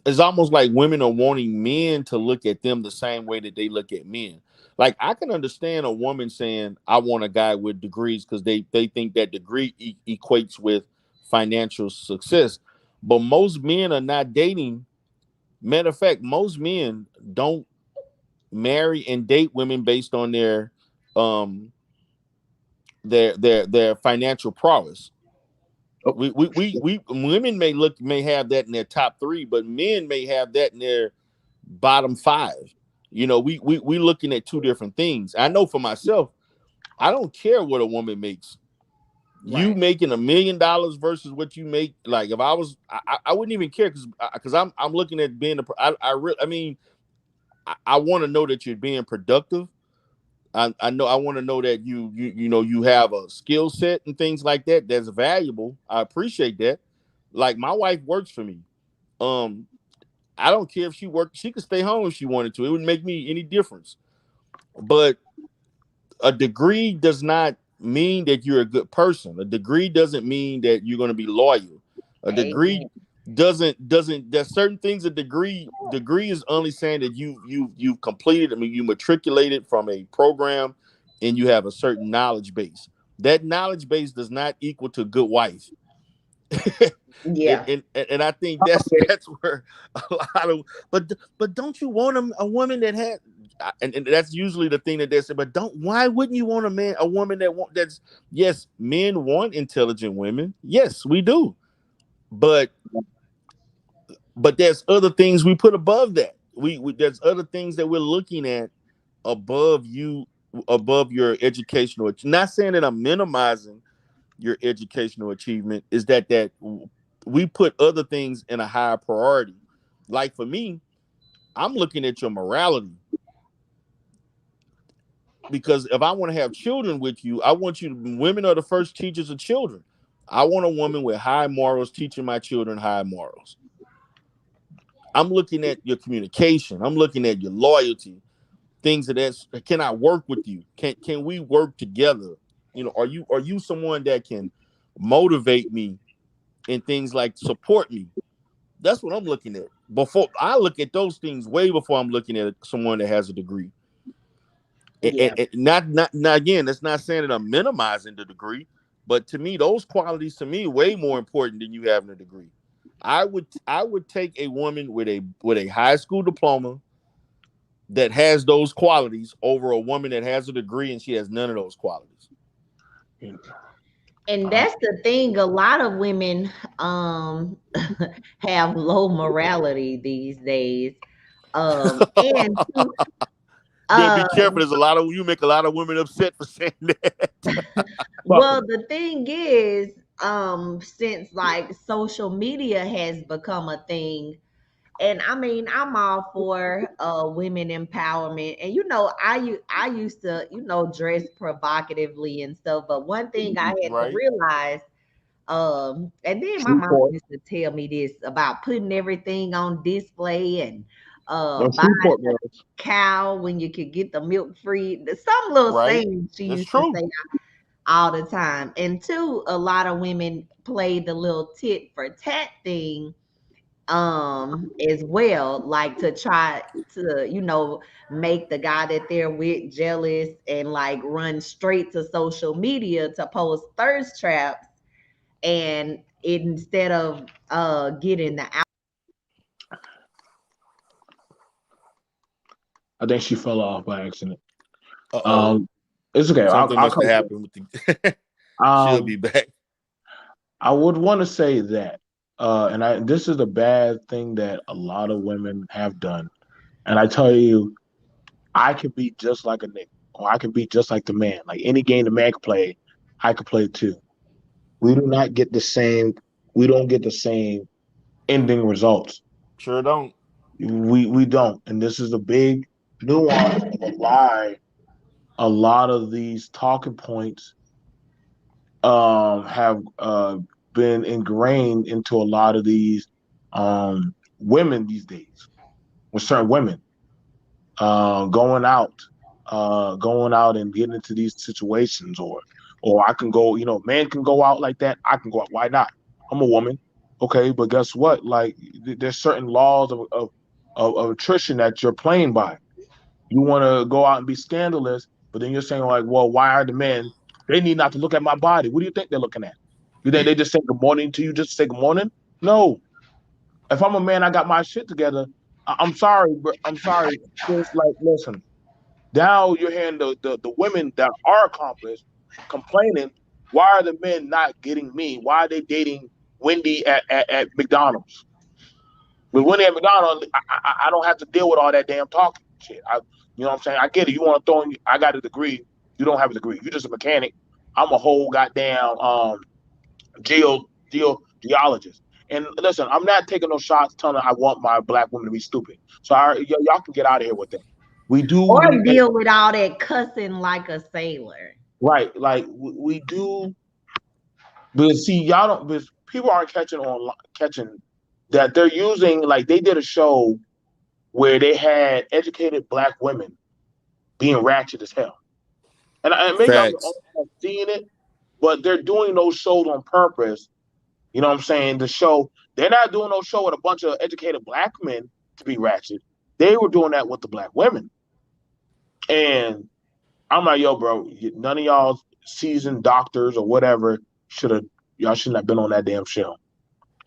it's almost like women are wanting men to look at them the same way that they look at men. Like I can understand a woman saying, "I want a guy with degrees," because they think that degree equates with financial success. But most men are not dating. Matter of fact, most men don't marry and date women based on um their financial prowess. Oh, We women may have that in their top three, but men may have that in their bottom five. You know, we looking at two different things. I know for myself, I don't care what a woman makes. You Right. making $1 million versus what you make. Like if I was, I wouldn't even care because I'm looking at being I mean I want to know that you're being productive. I know I want to know that you know you have a skill set and things like that that's valuable. I appreciate that. Like my wife works for me. Um, I don't care if she worked; she could stay home if she wanted to. It wouldn't make me any difference. But a degree does not mean that you're a good person. A degree doesn't mean that you're going to be loyal. A degree Amen. doesn't there's certain things. A degree is only saying that you've completed. I mean, you matriculated from a program, and you have a certain knowledge base. That knowledge base does not equal to good wife. and, Yeah. and and I think that's where a lot of but don't you want a woman that had and that's usually the thing that they say, but don't why wouldn't you want a woman that's yes, men want intelligent women, yes we do, but there's other things we put above that. We there's other things that we're looking at above you, above your educational, not saying that I'm minimizing your educational achievement, is that we put other things in a higher priority. Like for me, I'm looking at your morality because if I want to have children with you, I want you to, women are the first teachers of children. I want a woman with high morals teaching my children high morals. I'm looking at your communication. I'm looking at your loyalty. Things of that. Can I work with you? Can we work together? You know, are you someone that can motivate me and things like support me? That's what I'm looking at. Before I look at those things way before I'm looking at someone that has a degree. Yeah. Not again, that's not saying that I'm minimizing the degree, but to me, those qualities to me way more important than you having a degree. I would take a woman with a high school diploma that has those qualities over a woman that has a degree and she has none of those qualities. And uh, that's the thing. A lot of women um have low morality these days. And to, You better be uh careful. There's a lot of you make a lot of women upset for saying that. well, the thing is, since like social media has become a thing, And I mean, I'm all for women empowerment. And I used to, dress provocatively and stuff. But one thing I had to Right. realize, and then my mom Shreveport, used to tell me this about putting everything on display and no buying Shreveport a girls. cow when you could get the milk free. Some little Right. saying she It's used to true. say all the time. And two, a lot of women play the little tit for tat thing as well, like to try to make the guy that they're with jealous and like run straight to social media to post thirst traps, and instead of getting the out. I think she fell off by accident. Uh-oh. Um, it's okay. Something I'll must have come. happened with the she'll Um, be back. I would want to say that, and this is a bad thing that a lot of women have done. And I tell you, I could be just like a nigga, or I could be just like the man. Like any game the man could play, I could play too. We do not get the same. We don't get the same ending results. Sure don't. We don't, and this is a big nuance of why a lot of these talking points have been ingrained into a lot of these women these days. With certain women going out and getting into these situations, or I can go, man can go out like that. I can go out. Why not? I'm a woman, okay, but guess what? Like there's certain laws of attrition that you're playing by. You want to go out and be scandalous, but then you're saying like, well, why are the men? They need not to look at my body. What do you think they're looking at? You think they just say good morning to you just to say good morning? No. If I'm a man, I got my shit together. I'm sorry, but I'm sorry. Just like listen. Now you're hearing the women that are accomplished complaining. Why are the men not getting me? Why are they dating Wendy at McDonald's? With Wendy at McDonald's, I don't have to deal with all that damn talking shit. You know what I'm saying? I get it. You want to throw in, I got a degree. You don't have a degree. You're just a mechanic. I'm a whole goddamn geologist. And listen, I'm not taking no shots telling I want my black women to be stupid. So y'all can get out of here with that. We do Or need deal with all that cussing like a sailor. right, like we do, but see, y'all don't. But people aren't catching that they're using. Like they did a show where they had educated black women being ratchet as hell, and maybe I'm the only Facts. one seeing it, but they're doing those shows on purpose. You know what I'm saying? The show they're not doing no show with a bunch of educated black men to be ratchet. They were doing that with the black women, and I'm like, yo, bro, none of y'all seasoned doctors or whatever should have y'all shouldn't have been on that damn show.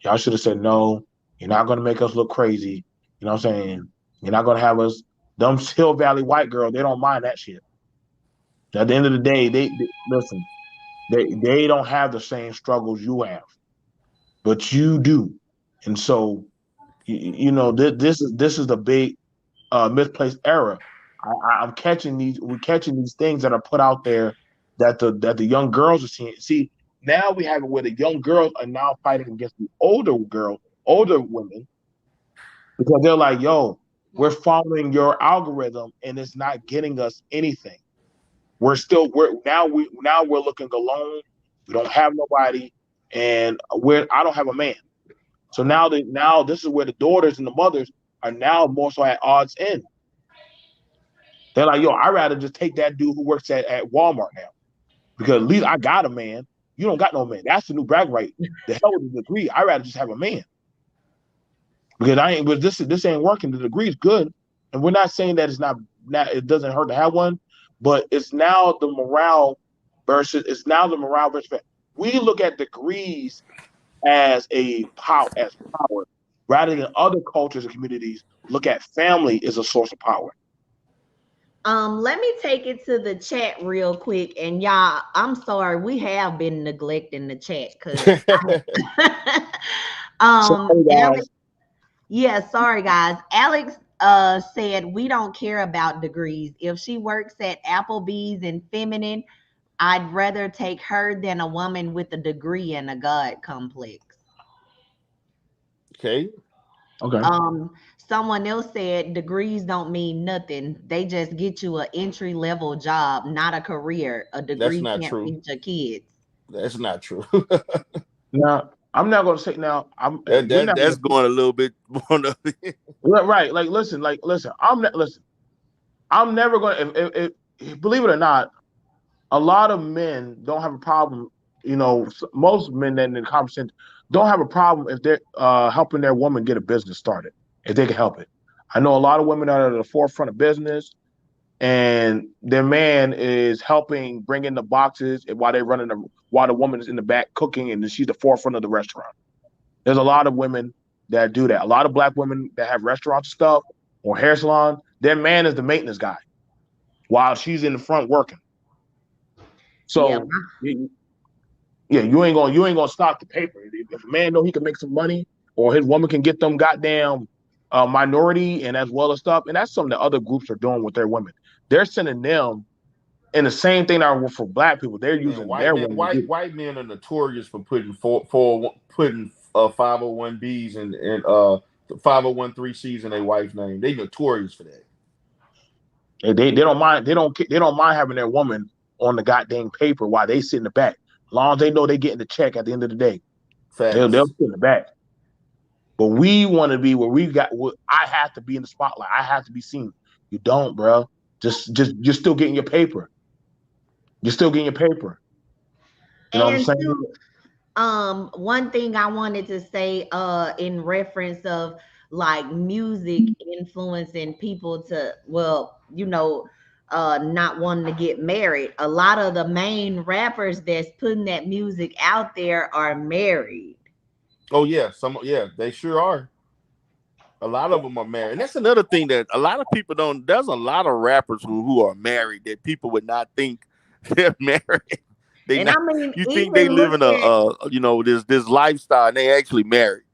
Y'all should have said no. You're not gonna make us look crazy. You know what I'm saying? You're not gonna have us them Hill Valley white girl. They don't mind that shit. At the end of the day, they listen. They don't have the same struggles you have, but you do. And so this is the big misplaced error. I'm catching these. We're catching these things that are put out there that the young girls are seeing. See, now we have it where the young girls are now fighting against the older women, because they're like, "Yo, we're following your algorithm, and it's not getting us anything. We're looking alone. We don't have nobody, and I don't have a man. So now this is where the daughters and the mothers are now more so at odds in. They're like, yo, I'd rather just take that dude who works at Walmart now. Because at least I got a man. You don't got no man. That's the new brag right. The hell with the degree. I'd rather just have a man. Because I ain't but this ain't working. The degree is good. And we're not saying that not it doesn't hurt to have one, but it's now the morale versus we look at degrees as power rather than other cultures and communities look at family as a source of power. Let me take it to the chat real quick. And y'all, I'm sorry, we have been neglecting the chat because Sorry Alex, guys. yeah, sorry guys. Alex said we don't care about degrees. If she works at Applebee's and feminine, I'd rather take her than a woman with a degree and a God complex. Okay. Okay. Someone else said degrees don't mean nothing. They just get you an entry level job, not a career. A That's degree not can't true. feed your kids. That's not true. Now, I'm not going to say now. that We're that not that's going going a little bit more. right. Listen. I'm not listen. I'm never going to. Believe it or not, a lot of men don't have a problem. Most men that in the conversation don't have a problem if they're helping their woman get a business started if they can help it. I know a lot of women that are at the forefront of business, and their man is helping bring in the boxes while they're while the woman is in the back cooking and she's the forefront of the restaurant. There's a lot of women that do that. A lot of black women that have restaurants and stuff or hair salons, their man is the maintenance guy while she's in the front working. Yeah, So yeah, you ain't gonna stop the paper. If a man know he can make some money, or his woman can get them goddamn minority and as well as stuff, and that's something that other groups are doing with their women. They're sending them, and the same thing that for black people, they're Man, using their women to do. white men are notorious for putting putting 501(b)s and 501(c)(3)s in their wife's name. They notorious for that. They don't mind they don't mind having their woman on the goddamn paper while they sit in the back. As long as they know they getting the check at the end of the day, they'll Facts. sit in the back. But we want to be where we got. I have to be in the spotlight. I have to be seen. You don't, bro. Just you're still getting your paper. You're still getting your paper. You know what I'm and saying? too, one thing I wanted to say, in reference of like music influencing people to, well, not wanting to get married. A lot of the main rappers that's putting that music out there are married. Oh yeah, they sure are. A lot of them are married, and that's another thing that a lot of people don't. There's a lot of rappers who are married that people would not think they're married. They And I not. mean, You think they even live look in at, this lifestyle, and they actually married.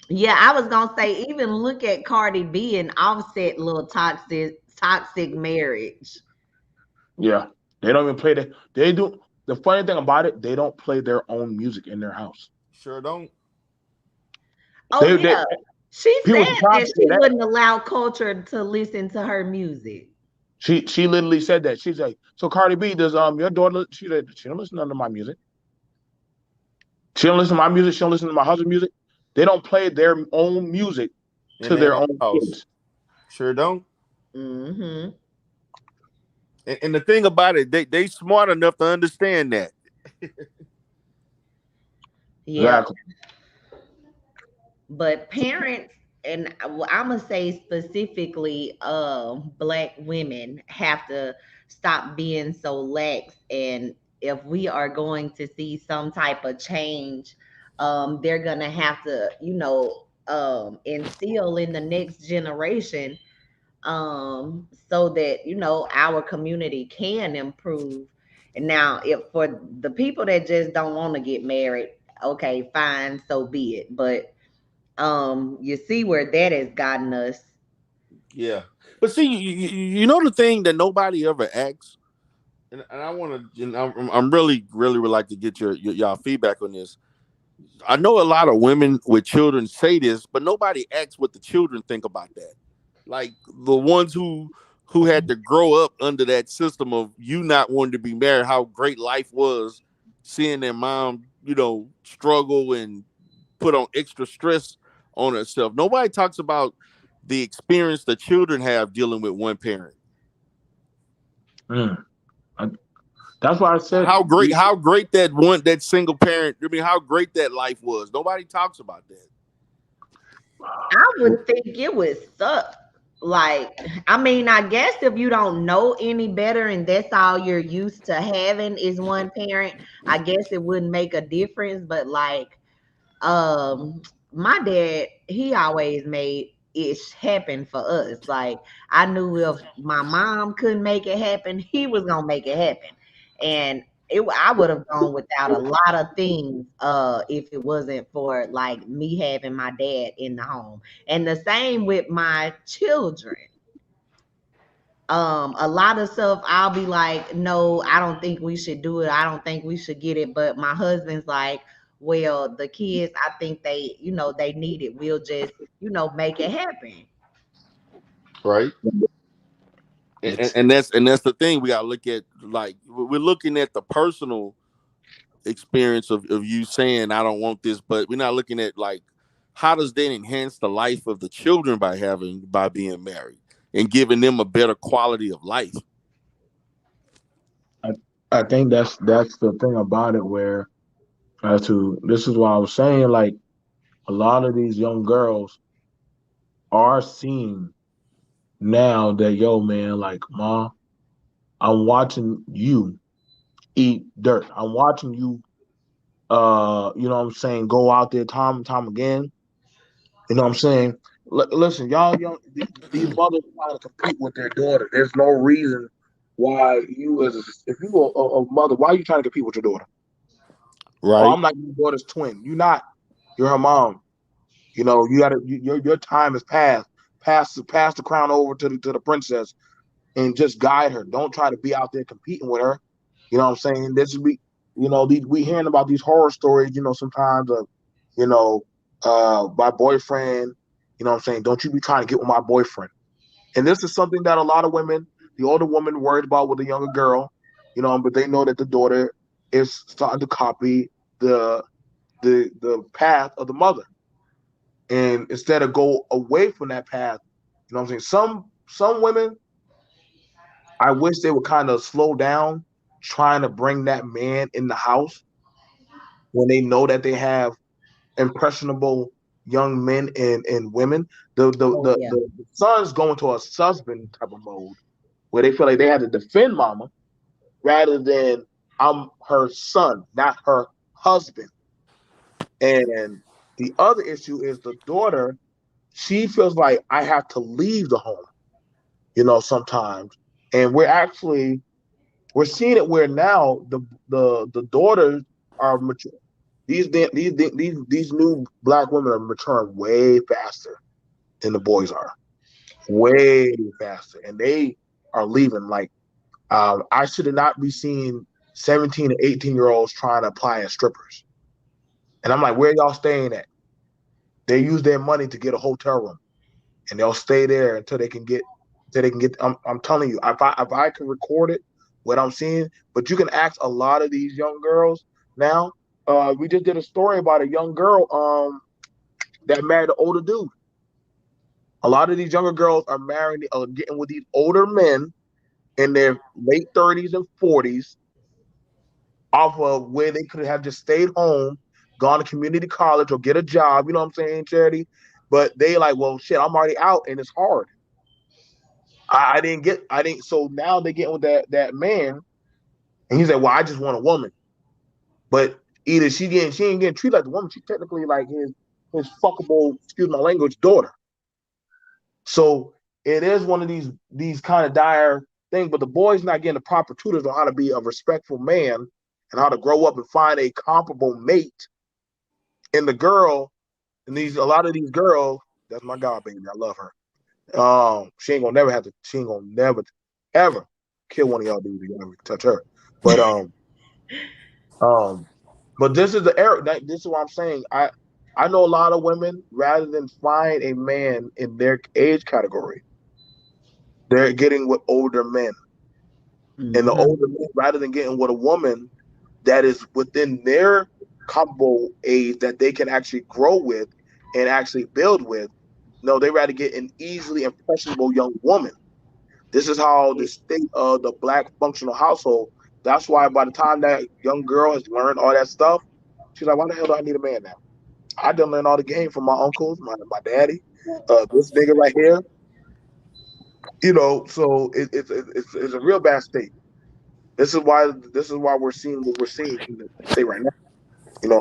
yeah, I was gonna say, even look at Cardi B and Offset little toxic marriage. Yeah. They don't even play that. They do. The funny thing about it, they don't play their own music in their house. Sure don't. Oh They yeah. She people said surprised that to she hear that. wouldn't allow culture to listen to her music. She literally said that. She's like, so Cardi B, does your daughter? She said she don't listen to my music. She don't listen to my music. She don't listen to my husband's music. They don't play their own music In to their their own own house. kids. Sure don't. Mm-hmm. And the thing about it, they smart enough to understand that. Yeah. Exactly. But parents, and I'm gonna say specifically, black women have to stop being so lax. And if we are going to see some type of change, they're gonna have to, instill in the next generation, so that our community can improve. And now, if for the people that just don't want to get married, okay, fine, so be it. But you see where that has gotten us. Yeah, but see, you know the thing that nobody ever asks, and I want to, I'm really would like to get y'all feedback on this. I know a lot of women with children say this, but nobody asks what the children think about that. Like the ones who had to grow up under that system of you not wanting to be married, how great life was, seeing their mom, struggle and put on extra stress on herself. Nobody talks about the experience the children have dealing with one parent. Mm. I, that's why I said How great that single parent. I mean, how great that life was. Nobody talks about that. I would think it would suck. Like, I mean, I guess if you don't know any better and that's all you're used to having is one parent, I guess it wouldn't make a difference. But like, um my dad, he always made it happen for us. Like, I knew if my mom couldn't make it happen, he was gonna make it happen. And I would have gone without a lot of things, if it wasn't for like me having my dad in the home. And the same with my children. A lot of stuff I'll be like, no, I don't think we should do it, I don't think we should get it. But my husband's like, well, the kids, I think they, they need it. We'll just, make it happen. Right. It's And that's the thing we gotta look at. Like we're looking at the personal experience of you saying I don't want this, but we're not looking at like how does that enhance the life of the children by being married and giving them a better quality of life. I, I think that's the thing about it where as to this is why I was saying like a lot of these young girls are seeing now that yo man like ma I'm watching you eat dirt. I'm watching you you know what I'm saying, go out there time and time again. You know what I'm saying? Listen, y'all young these mothers trying to compete with their daughter. There's no reason why you as if you a mother, why are you trying to compete with your daughter? Oh, Right. I'm not your daughter's twin. You're not. You're her mom. You know, you gotta your time is passed. Pass the crown over to the princess and just guide her. Don't try to be out there competing with her. You know what I'm saying? This we we hearing about these horror stories, sometimes of, you know, my boyfriend, you know what I'm saying, don't you be trying to get with my boyfriend. And this is something that a lot of women, the older woman worried about with the younger girl, but they know that the daughter is starting to copy the the path of the mother. And instead of go away from that path, you know what I'm saying? Some women I wish they would kind of slow down trying to bring that man in the house when they know that they have impressionable young men and women. The the Oh the, yeah. the sons go into a husband type of mode where they feel like they have to defend mama rather than I'm her son, not her husband. And the other issue is the daughter, she feels like I have to leave the home, sometimes. And we're seeing it where now the daughters are mature. These new black women are maturing way faster than the boys are, way faster, and they are leaving. Like I should not be seeing 17 and 18-year olds trying to apply as strippers, and I'm like, where y'all staying at? They use their money to get a hotel room, and they'll stay there until they can get. I'm telling you, if I can record it, what I'm seeing, but you can ask a lot of these young girls now. We just did a story about a young girl that married an older dude. A lot of these younger girls are marrying, getting with these older men in their late 30s and 40s, off of where they could have just stayed home, gone to community college or get a job. You know what I'm saying, Charity? But they like, well, shit, I'm already out and it's hard. I didn't. So now they get with that man, and he's like, well, I just want a woman. But either she ain't getting treated like the woman. She's technically like his fuckable, excuse my language, daughter. So it is one of these kind of dire things. But the boy's not getting the proper tutors on how to be a respectful man and how to grow up and find a comparable mate. And the girl, and these a lot of these girls, that's my god baby. I love her. She ain't gonna never have to. She ain't gonna never ever kill one of y'all dudes if you ever touch her. But um, but this is the era. This is what I'm saying. I know a lot of women rather than find a man in their age category, they're getting with older men, and the Hmm. older men rather than getting with a woman that is within their comparable age that they can actually grow with and actually build with. No, they rather get an easily impressionable young woman. This is how the state of the black functional household. That's why by the time that young girl has learned all that stuff, she's like, why the hell do I need a man now? I done learned all the game from my uncles, my daddy, this nigga right here. So it's a real bad state. This is why we're seeing what we're seeing in the state right now.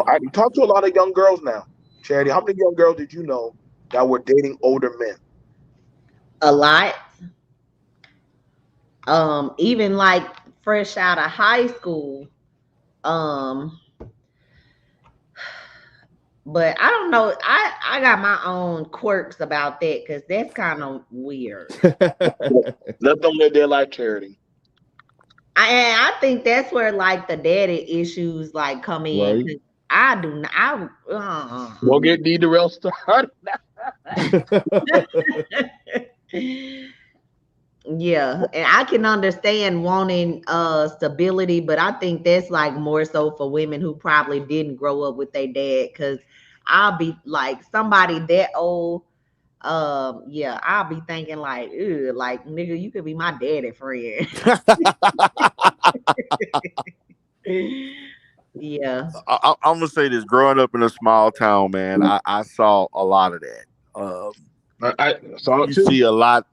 I talk to a lot of young girls now. Charity, how many young girls did you know that were dating older men? A lot. Even like fresh out of high school. Um, but I don't know. I got my own quirks about that because that's kind of weird. Let them live their life, Charity. I think that's where like the daddy issues like come in. Right. 'Cause I do not. Don't get D Darrell started. Yeah, and I can understand wanting stability, but I think that's like more so for women who probably didn't grow up with their dad. Cause I'll be like somebody that old, yeah, I'll be thinking like, ew, like nigga, you could be my daddy friend. Yeah. I'm gonna say this: growing up in a small town, man, I saw a lot of that. I saw it You too. see a lot,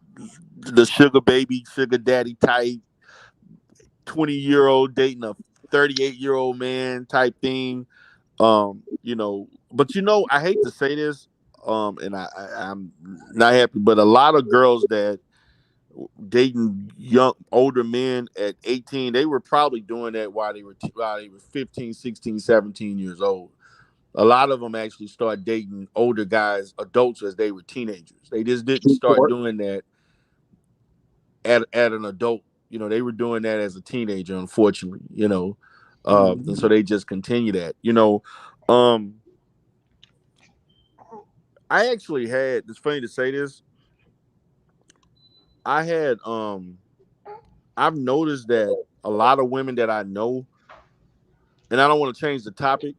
the sugar baby, sugar daddy type, 20-year-old dating a 38-year-old man type thing. But I hate to say this, and I'm not happy, but a lot of girls that dating young older men at 18, they were probably doing that while they were 15, 16, 17 years old. A lot of them actually start dating older guys, adults, as they were teenagers. They just didn't start Report. doing that at an adult. They were doing that as a teenager, unfortunately. And so they just continue that. Um, I actually had. It's funny to say this. I had. I've noticed that a lot of women that I know, and I don't want to change the topic,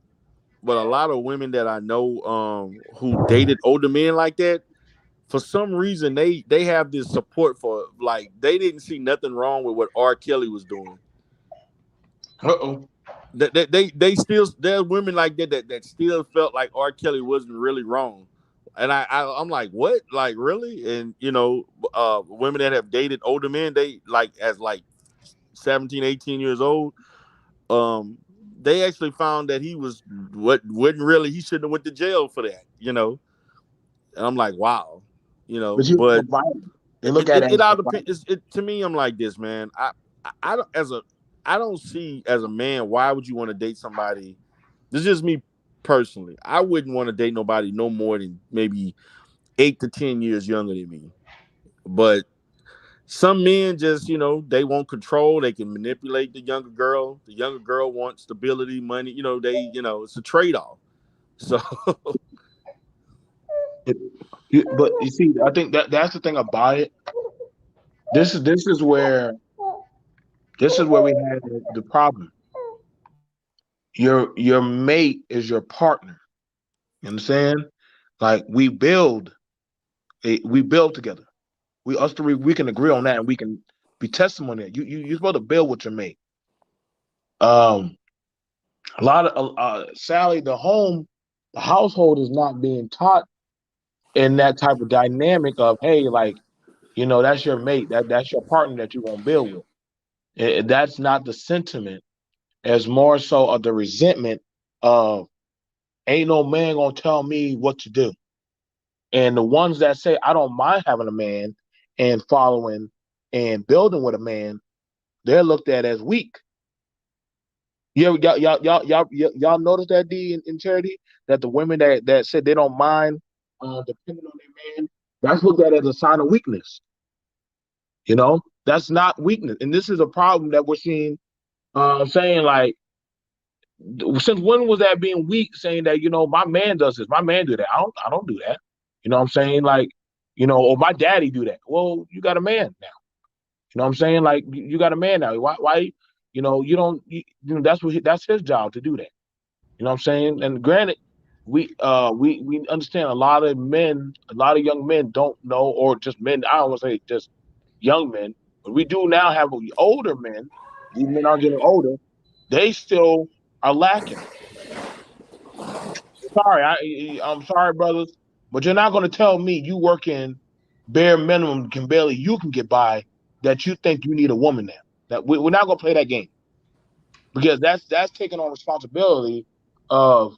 but a lot of women that I know, who dated older men like that, for some reason they have this support for, like, they didn't see nothing wrong with what R. Kelly was doing. Uh-oh. They still, there's women like that still felt like R. Kelly wasn't really wrong. And I'm like, what? Like, really? And women that have dated older men, they like as like 17, 18 years old, um, they actually found that he was what wasn't really, he shouldn't have went to jail for that. And I'm like, wow, But you but they look it, at it, it it as all society. depends. To me, I'm like this, man. I don't, I don't see, as a man, why would you want to date somebody? This is just me personally. I wouldn't want to date nobody no more than maybe 8 to 10 years younger than me. But some men just, they want control. They can manipulate the younger girl. The younger girl wants stability, money. It's a trade off. So It, but you see, I think that's the thing about it. This is where we had the problem. Your mate is your partner. You understand? Like we build together. Us three, we can agree on that, and we can be testimony. You're supposed to build with your mate. Um, a lot of Sally, the household is not being taught in that type of dynamic of, hey, like, that's your mate, that's your partner that you're gonna build with. That's not the sentiment, as more so of the resentment of, ain't no man gonna tell me what to do. And the ones that say, I don't mind having a man and following and building with a man, they're looked at as weak. Y'all notice that, D, in Charity, that the women that said they don't mind depending on their man, that's looked at as a sign of weakness. That's not weakness, and this is a problem that we're seeing. Saying like, since when was that being weak? Saying that, my man does this, my man do that. I don't do that. You know what I'm saying? Like, or my daddy do that. Well, you got a man now. You know what I'm saying? Like, you got a man now. Why? You don't. That's his job to do that. You know what I'm saying? And granted, we understand a lot of men, a lot of young men don't know, or just men. I don't want to say just young men, but we do now have older men. These men are getting older. They still are lacking. Sorry, I'm sorry, brothers, but you're not going to tell me you working bare minimum you can get by, that you think you need a woman now. That we're not going to play that game, because that's taking on responsibility of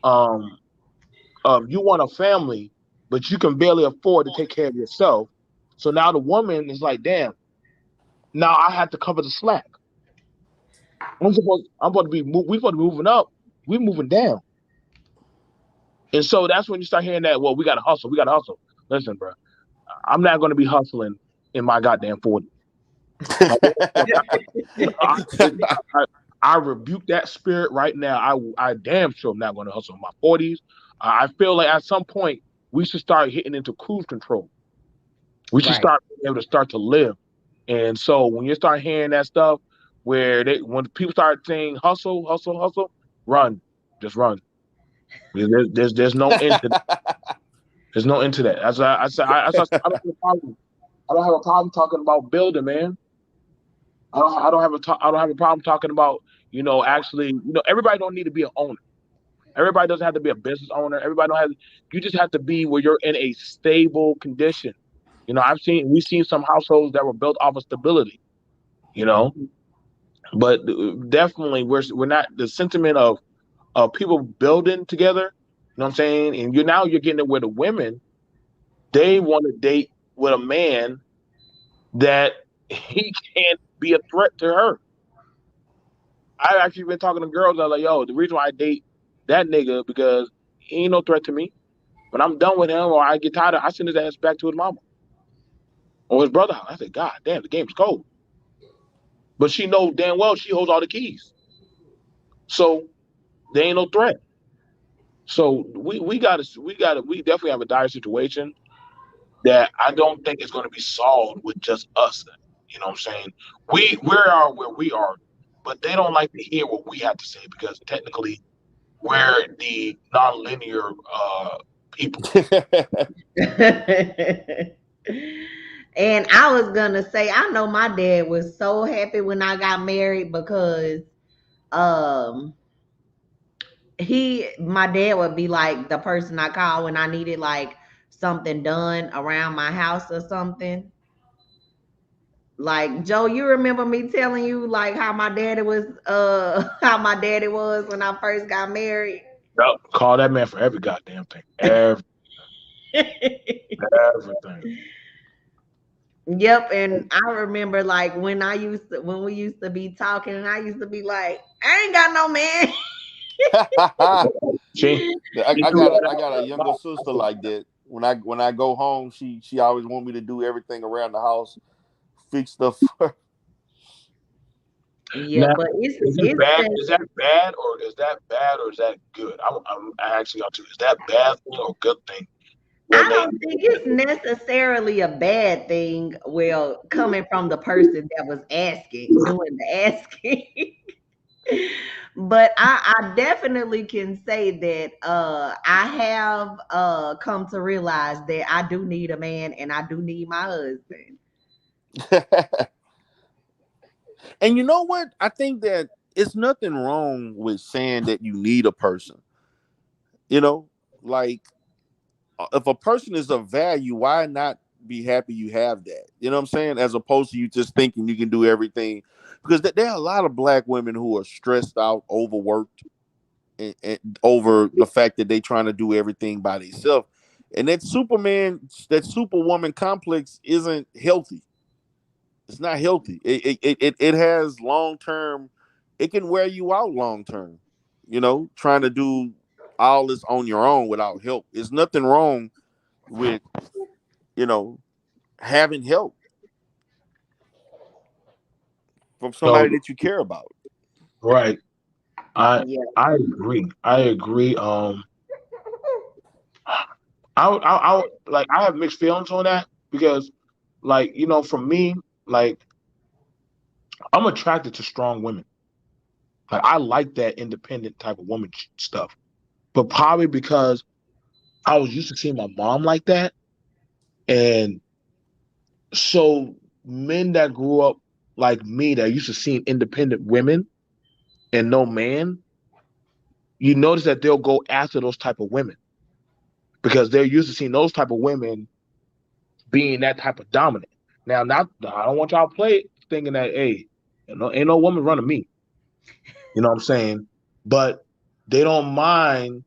um you want a family, but you can barely afford to take care of yourself. So now the woman is like, damn, now I have to cover the slack. We supposed to be moving up. We moving down. And so that's when you start hearing that, well, we gotta hustle, we gotta hustle. Listen, bro, I'm not gonna be hustling in my goddamn 40s. Like, I rebuke that spirit right now. I damn sure I'm not going to hustle in my 40s. I feel like at some point we should start hitting into cruise control. We should Right. start being able to start to live. And so when you start hearing that stuff, when people start saying hustle, hustle, hustle, run, just run. There's no end to there's no end to that. I don't have a problem. I don't have a problem talking about building, man. I don't have a problem talking about actually everybody don't need to be an owner. Everybody doesn't have to be a business owner. Everybody don't have. You just have to be where you're in a stable condition. We've seen some households that were built off of stability. You know, but definitely we're not the sentiment of people building together. You know what I'm saying? And you're getting it where the women they want to date with a man that he can't be a threat to her. I've actually been talking to girls that are like, yo, the reason why I date that nigga because he ain't no threat to me. When I'm done with him or I get tired of I send his ass back to his mama or his brother house. I said, God damn, the game's cold. But she knows damn well she holds all the keys. So there ain't no threat. So we definitely have a dire situation that I don't think is going to be solved with just us. You know what I'm saying? We are where we are, but they don't like to hear what we have to say because technically we're the nonlinear people. And I was gonna say, I know my dad was so happy when I got married because um my dad would be like the person I call when I needed like something done around my house or something. Like Joe, you remember me telling you like how my daddy was how my daddy was when I first got married? Yep. Call that man for every goddamn thing. Everything. Yep, and I remember like when we used to be talking and I used to be like, I ain't got no man. She, she I threw got that I got a out. younger sister like that. When I go home, she always want me to do everything around the house, fix stuff. Yeah, Now, but is it it's bad? just Is that bad, or is that bad, or is that good? I'm actually on to is that bad thing or good thing when I they don't think it's necessarily a bad thing. Well, coming from the person that was asking, doing the asking. But I definitely can say that I have come to realize that I do need a man and I do need my husband. And you know what? I think that it's nothing wrong with saying that you need a person. You know, like if a person is of value, why not be happy you have that? You know what I'm saying? As opposed to you just thinking you can do everything, because there are a lot of black women who are stressed out, overworked, and over the fact that they trying to do everything by themselves, and that superwoman complex isn't healthy. It's not healthy. It has long term. It can wear you out long term. Trying to do all this on your own without help. There's nothing wrong with you know having help from so somebody that you care about. right. I Yeah. I agree. I agree. I have mixed feelings on that because, like, for me, like, I'm attracted to strong women. Like, I like that independent type of woman stuff. But probably because I was used to seeing my mom like that, and so men that grew up like me that used to seeing independent women and no man, you notice that they'll go after those type of women because they're used to seeing those type of women being that type of dominant. Now, not I don't want y'all to play thinking that hey, ain't no woman running me. You know what I'm saying? But they don't mind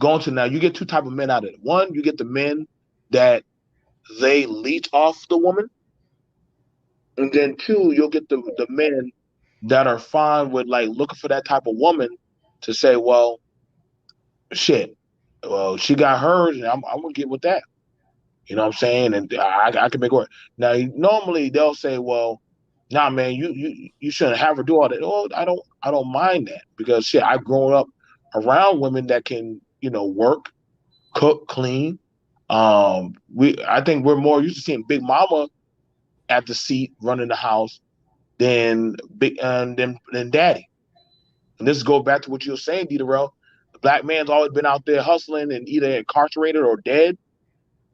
going to now. You get two type of men out of it. One, you get the men that they leech off the woman, and then two, you'll get the men that are fine with like looking for that type of woman to say, well, shit, well, she got hers, and I'm gonna get with that. You know what I'm saying? And I can make it work. Now, normally they'll say, well, Nah, man, you shouldn't have her do all that. Oh, I don't mind that because shit, I've grown up around women that can, work, cook, clean. I think we're more used to seeing Big Mama at the seat running the house than than Daddy. And this goes back to what you were saying, Darrell. The black man's always been out there hustling and either incarcerated or dead.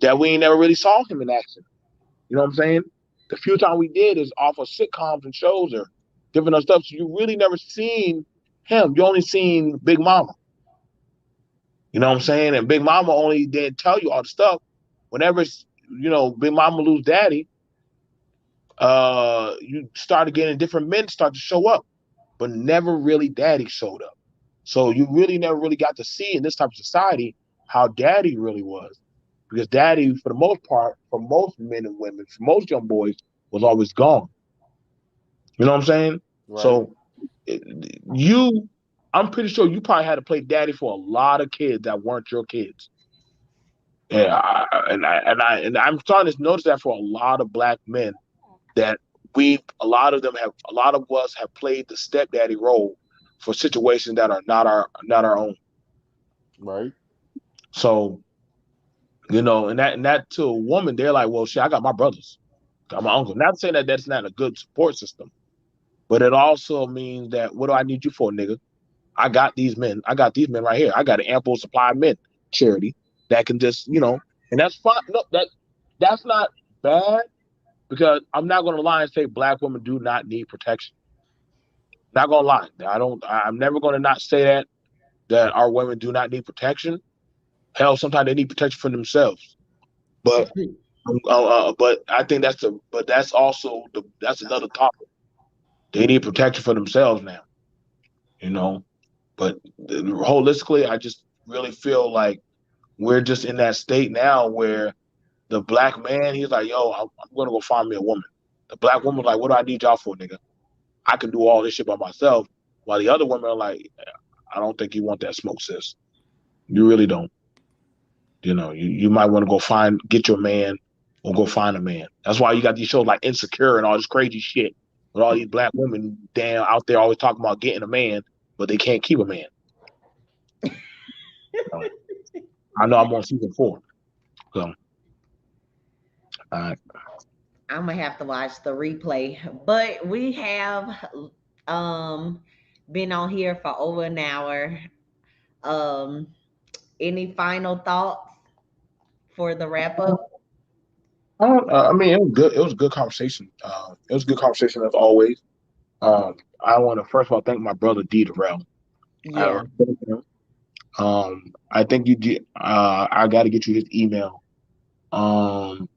That we ain't never really saw him in action. You know what I'm saying? The few time we did is off of sitcoms and shows or different stuff. So you really never seen him. You only seen Big Mama. You know what I'm saying? And Big Mama only did tell you all the stuff. Whenever Big Mama lose Daddy, you started getting different men start to show up, but never really Daddy showed up. So you really never really got to see in this type of society how Daddy really was, because Daddy, for the most part, for most men and women, for most young boys, was always gone. You know what I'm saying? Right. So it- you, I'm pretty sure you probably had to play Daddy for a lot of kids that weren't your kids. Yeah, I'm starting to notice that for a lot of black men that a lot of us have played the stepdaddy role for situations that are not our own. Right. So and that to a woman, they're like, well, shit, I got my brothers, got my uncle. Not saying that that's not a good support system, but it also means that what do I need you for, nigga? I got these men. I got these men right here. I got an ample supply of men charity that can just, and that's fine. No, that's not bad because I'm not going to lie and say black women do not need protection. Not going to lie. I don't. I'm never going to not say that our women do not need protection. Hell, sometimes they need protection for themselves. But but I think that's also that's another topic. They need protection for themselves now, you know. But holistically, I just really feel like we're just in that state now where the black man, he's like, yo, I'm gonna go find me a woman. The black woman's like, what do I need y'all for, nigga? I can do all this shit by myself. While the other women are like, I don't think you want that smoke, sis. You really don't. You might want to get your man or go find a man. That's why you got these shows like Insecure and all this crazy shit with all these black women damn out there always talking about getting a man, but they can't keep a man. So, I know I'm on season 4. So, uh, I'm gonna have to watch the replay. But we have um been on here for over an hour. Um, any final thoughts for the wrap up? I mean, it was good. It was a good conversation. It was a good conversation as always. I want to first of all thank my brother D. Darrell. I Yeah. respect him. I think you did. I got to get you his email. Um,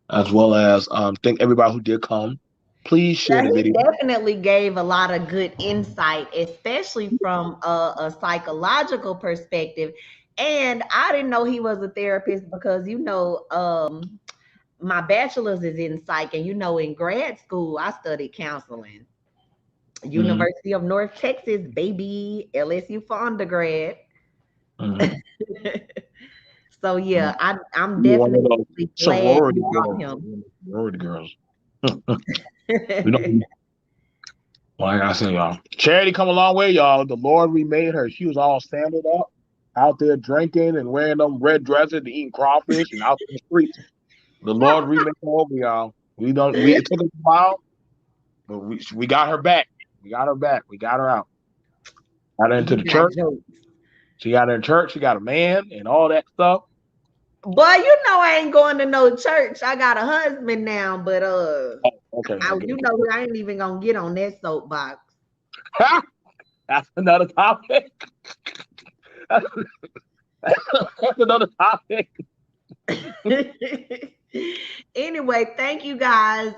as well as thank everybody who did come. Please share Yeah, the he video. definitely gave a lot of good insight, especially from a psychological perspective. And I didn't know he was a therapist because my bachelor's is in psych, and in grad school I studied counseling. Mm-hmm. University of North Texas, baby, LSU for undergrad. Mm-hmm. So yeah, I'm You're one of definitely those glad sorority you brought girls. him. Sorority girls. We don't. Like I said, y'all. Charity come a long way, y'all. The Lord remade her. She was all sandaled up, out there drinking and wearing them red dresses and eating crawfish and out in the streets. The Lord remade her over, y'all. We don't. It took us a while, but we got her back. We got her back. We got her out. Got her into You the got church. jokes. She got her in church. She got a man and all that stuff. Boy, I ain't going to no church. I got a husband now, but Okay, I okay. I ain't even gonna get on that soapbox. That's another topic. That's another topic. Anyway, thank you guys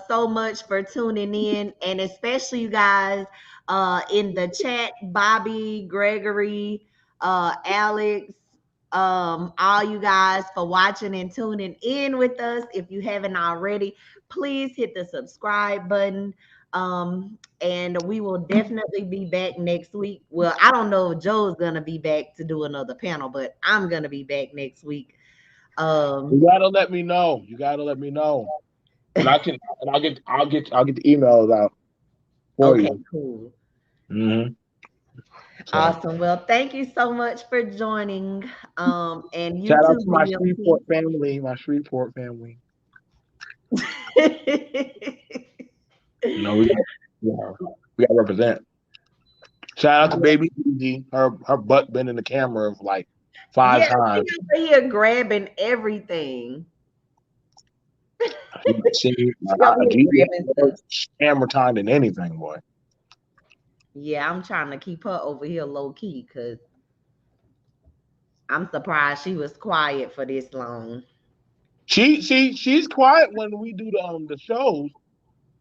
so much for tuning in, and especially you guys in the chat, Bobby, Gregory, Alex, all you guys for watching and tuning in with us. If you haven't already, please hit the subscribe button. And we will definitely be back next week. Well, I don't know if Joe's gonna be back to do another panel, but I'm gonna be back next week. You um gotta let me know. You gotta let me know. and I can and I'll get the emails out for Okay, you. cool. Hmm. So Awesome. Well, thank you so much for joining. And you shout out too, to my BMT. Shreveport family, my Shreveport family. You know, we got to represent. Shout out to Baby Easy. Her butt been in the camera like five Yeah, she times. over here grabbing everything. She, She over here Gigi grabbing more stuff. camera time than anything, boy. Yeah, I'm trying to keep her over here low key because I'm surprised she was quiet for this long. She's quiet when we do the shows.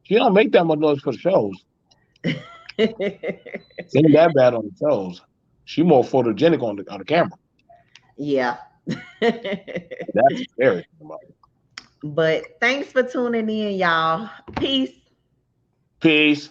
She don't make that much noise for the shows. She ain't that bad on the shows. She more photogenic on the camera. Yeah. That's the scary thing about it. But thanks for tuning in, y'all. Peace. Peace.